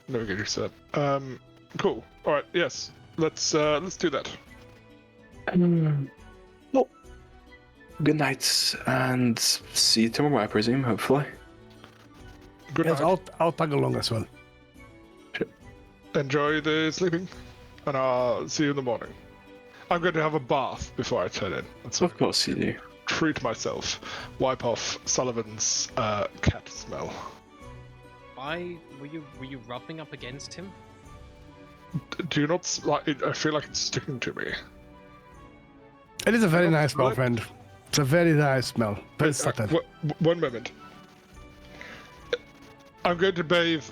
Never get used to that. Cool. All right. Yes. Let's do that. Well, good night, and see you tomorrow, I presume, hopefully. Good Yes, night. I'll tag along as well. Enjoy the sleeping, and I'll see you in the morning. I'm going to have a bath before I turn in. That's Of course you do. Treat myself. Wipe off Sullivan's cat smell. Why were you rubbing up against him? Do you not like it? I feel like it's sticking to me. It is a very nice smell, Right. friend. It's a very nice smell. Very subtle. One moment. I'm going to bathe.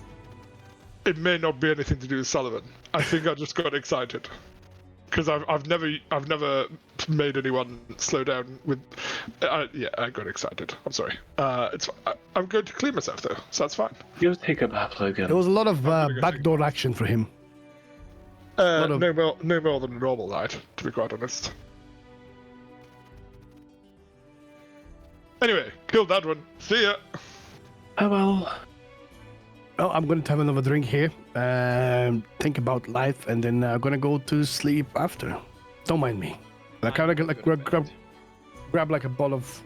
It may not be anything to do with Sullivan. I think I just got excited because I've never made anyone slow down with. Yeah, I got excited. I'm sorry. I'm going to clean myself though, so that's fine. You'll take a bath, Logan. There was a lot of gonna backdoor action for him. No more than a normal night, to be quite honest. Anyway, killed that one. See ya. Oh well. Oh, I'm going to have another drink here, think about life, and then I'm going to go to sleep after. Don't mind me. I kind of like grab like a bottle of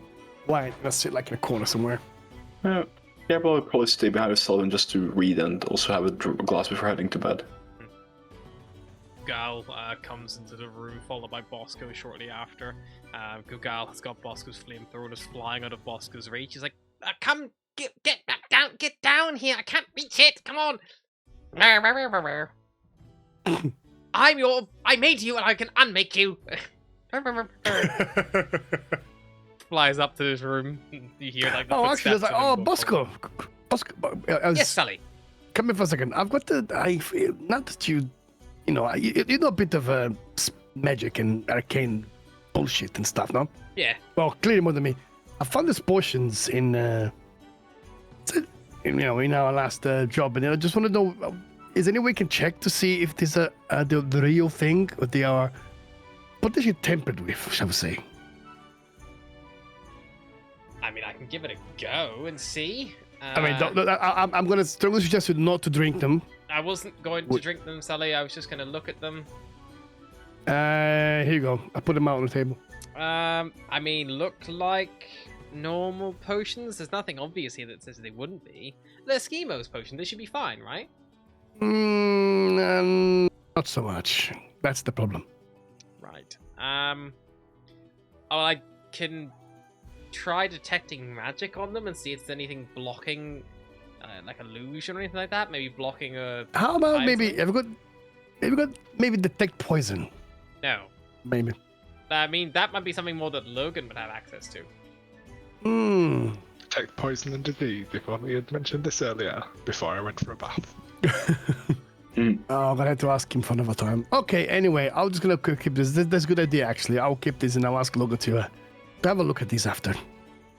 wine and I sit like in a corner somewhere. Gabriel will probably stay behind with Sullivan just to read and also have a glass before heading to bed. Gugal comes into the room, followed by Bosco shortly after. Gugal has got Bosco's flamethrower just flying out of Bosco's reach. He's like, "Come, get back down, get down here! I can't reach it. Come on!" I made you, and I can unmake you. Flies up to his room. You hear like the Oh, actually, footsteps there's like, of him oh, go Bosco. Bosco. Yes, Sully. Come here for a second. I've got I feel, not that you know a bit of magic and arcane bullshit and stuff, no? Yeah. Well, clearly more than me. I found these potions in our last job, and I just want to know, is there any way we can check to see if these are the real thing, or they are potentially tempered with, shall we say? I mean, I can give it a go and see. I mean, I'm going to strongly suggest you not to drink them. I wasn't going to drink them, Sully. I was just going to look at them. Here you go. I put them out on the table. I mean, look like normal potions. There's nothing obvious here that says they wouldn't be. They're Schemos potions. They should be fine, right? Not so much. That's the problem. Right. Oh, I can try detecting magic on them and see if there's anything blocking, like illusion or anything like that. Maybe blocking a. How about item. maybe maybe detect poison? No. Maybe. I mean, that might be something more that Logan would have access to. Hmm. Detect poison and disease, if only you'd mentioned this earlier, before I went for a bath. Oh, I'm gonna have to ask him for another time. Okay, anyway, I'm just gonna keep this. That's a good idea, actually. I'll keep this and I'll ask Logan to have a look at these after.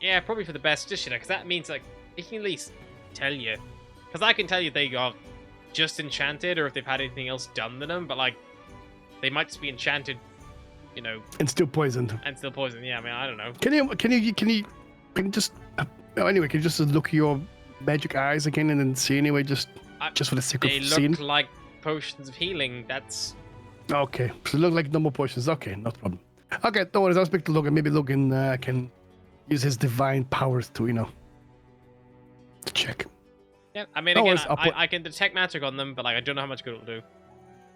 Yeah, probably for the best, just, because that means, like, he can at least tell you. Because I can tell you they are just enchanted, or if they've had anything else done to them, but, like, they might just be enchanted, And still poisoned. and still poisoned. Yeah, I mean, I don't know. Can you just anyway? Can you just look at your magic eyes again and then see anyway? Just for the sake of They seeing. look like potions of healing. That's Okay, so they look like normal potions. Okay, no problem. Okay, no worries. I'll speak to Logan. Maybe Logan can use his divine powers to check. yeah. I mean, No again, worries, I can detect magic on them, but like I don't know how much good it'll do.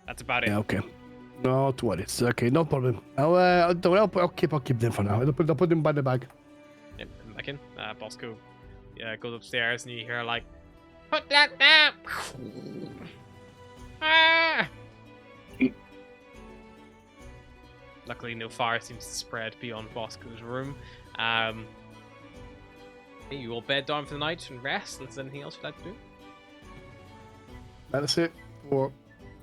That's about it. Yeah, okay. Not worries. Okay, no problem. I'll keep them for now. I'll put them by the bag. Yeah, back in. Bosco goes upstairs, and you hear like, "Put that down." Ah! Luckily, no fire seems to spread beyond Bosco's room. You all bed down for the night and rest. Is there anything else you'd like to do? That's it for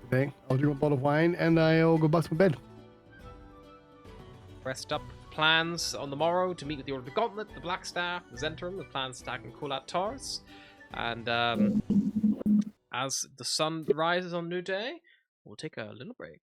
today. I'll drink a bottle of wine and I'll go back to my bed. Rest up. Plans on the morrow to meet with the Order of the Gauntlet, the Black Star, the Zentrum, with plans to attack and call out Tars. And as the sun rises on New Day, we'll take a little break.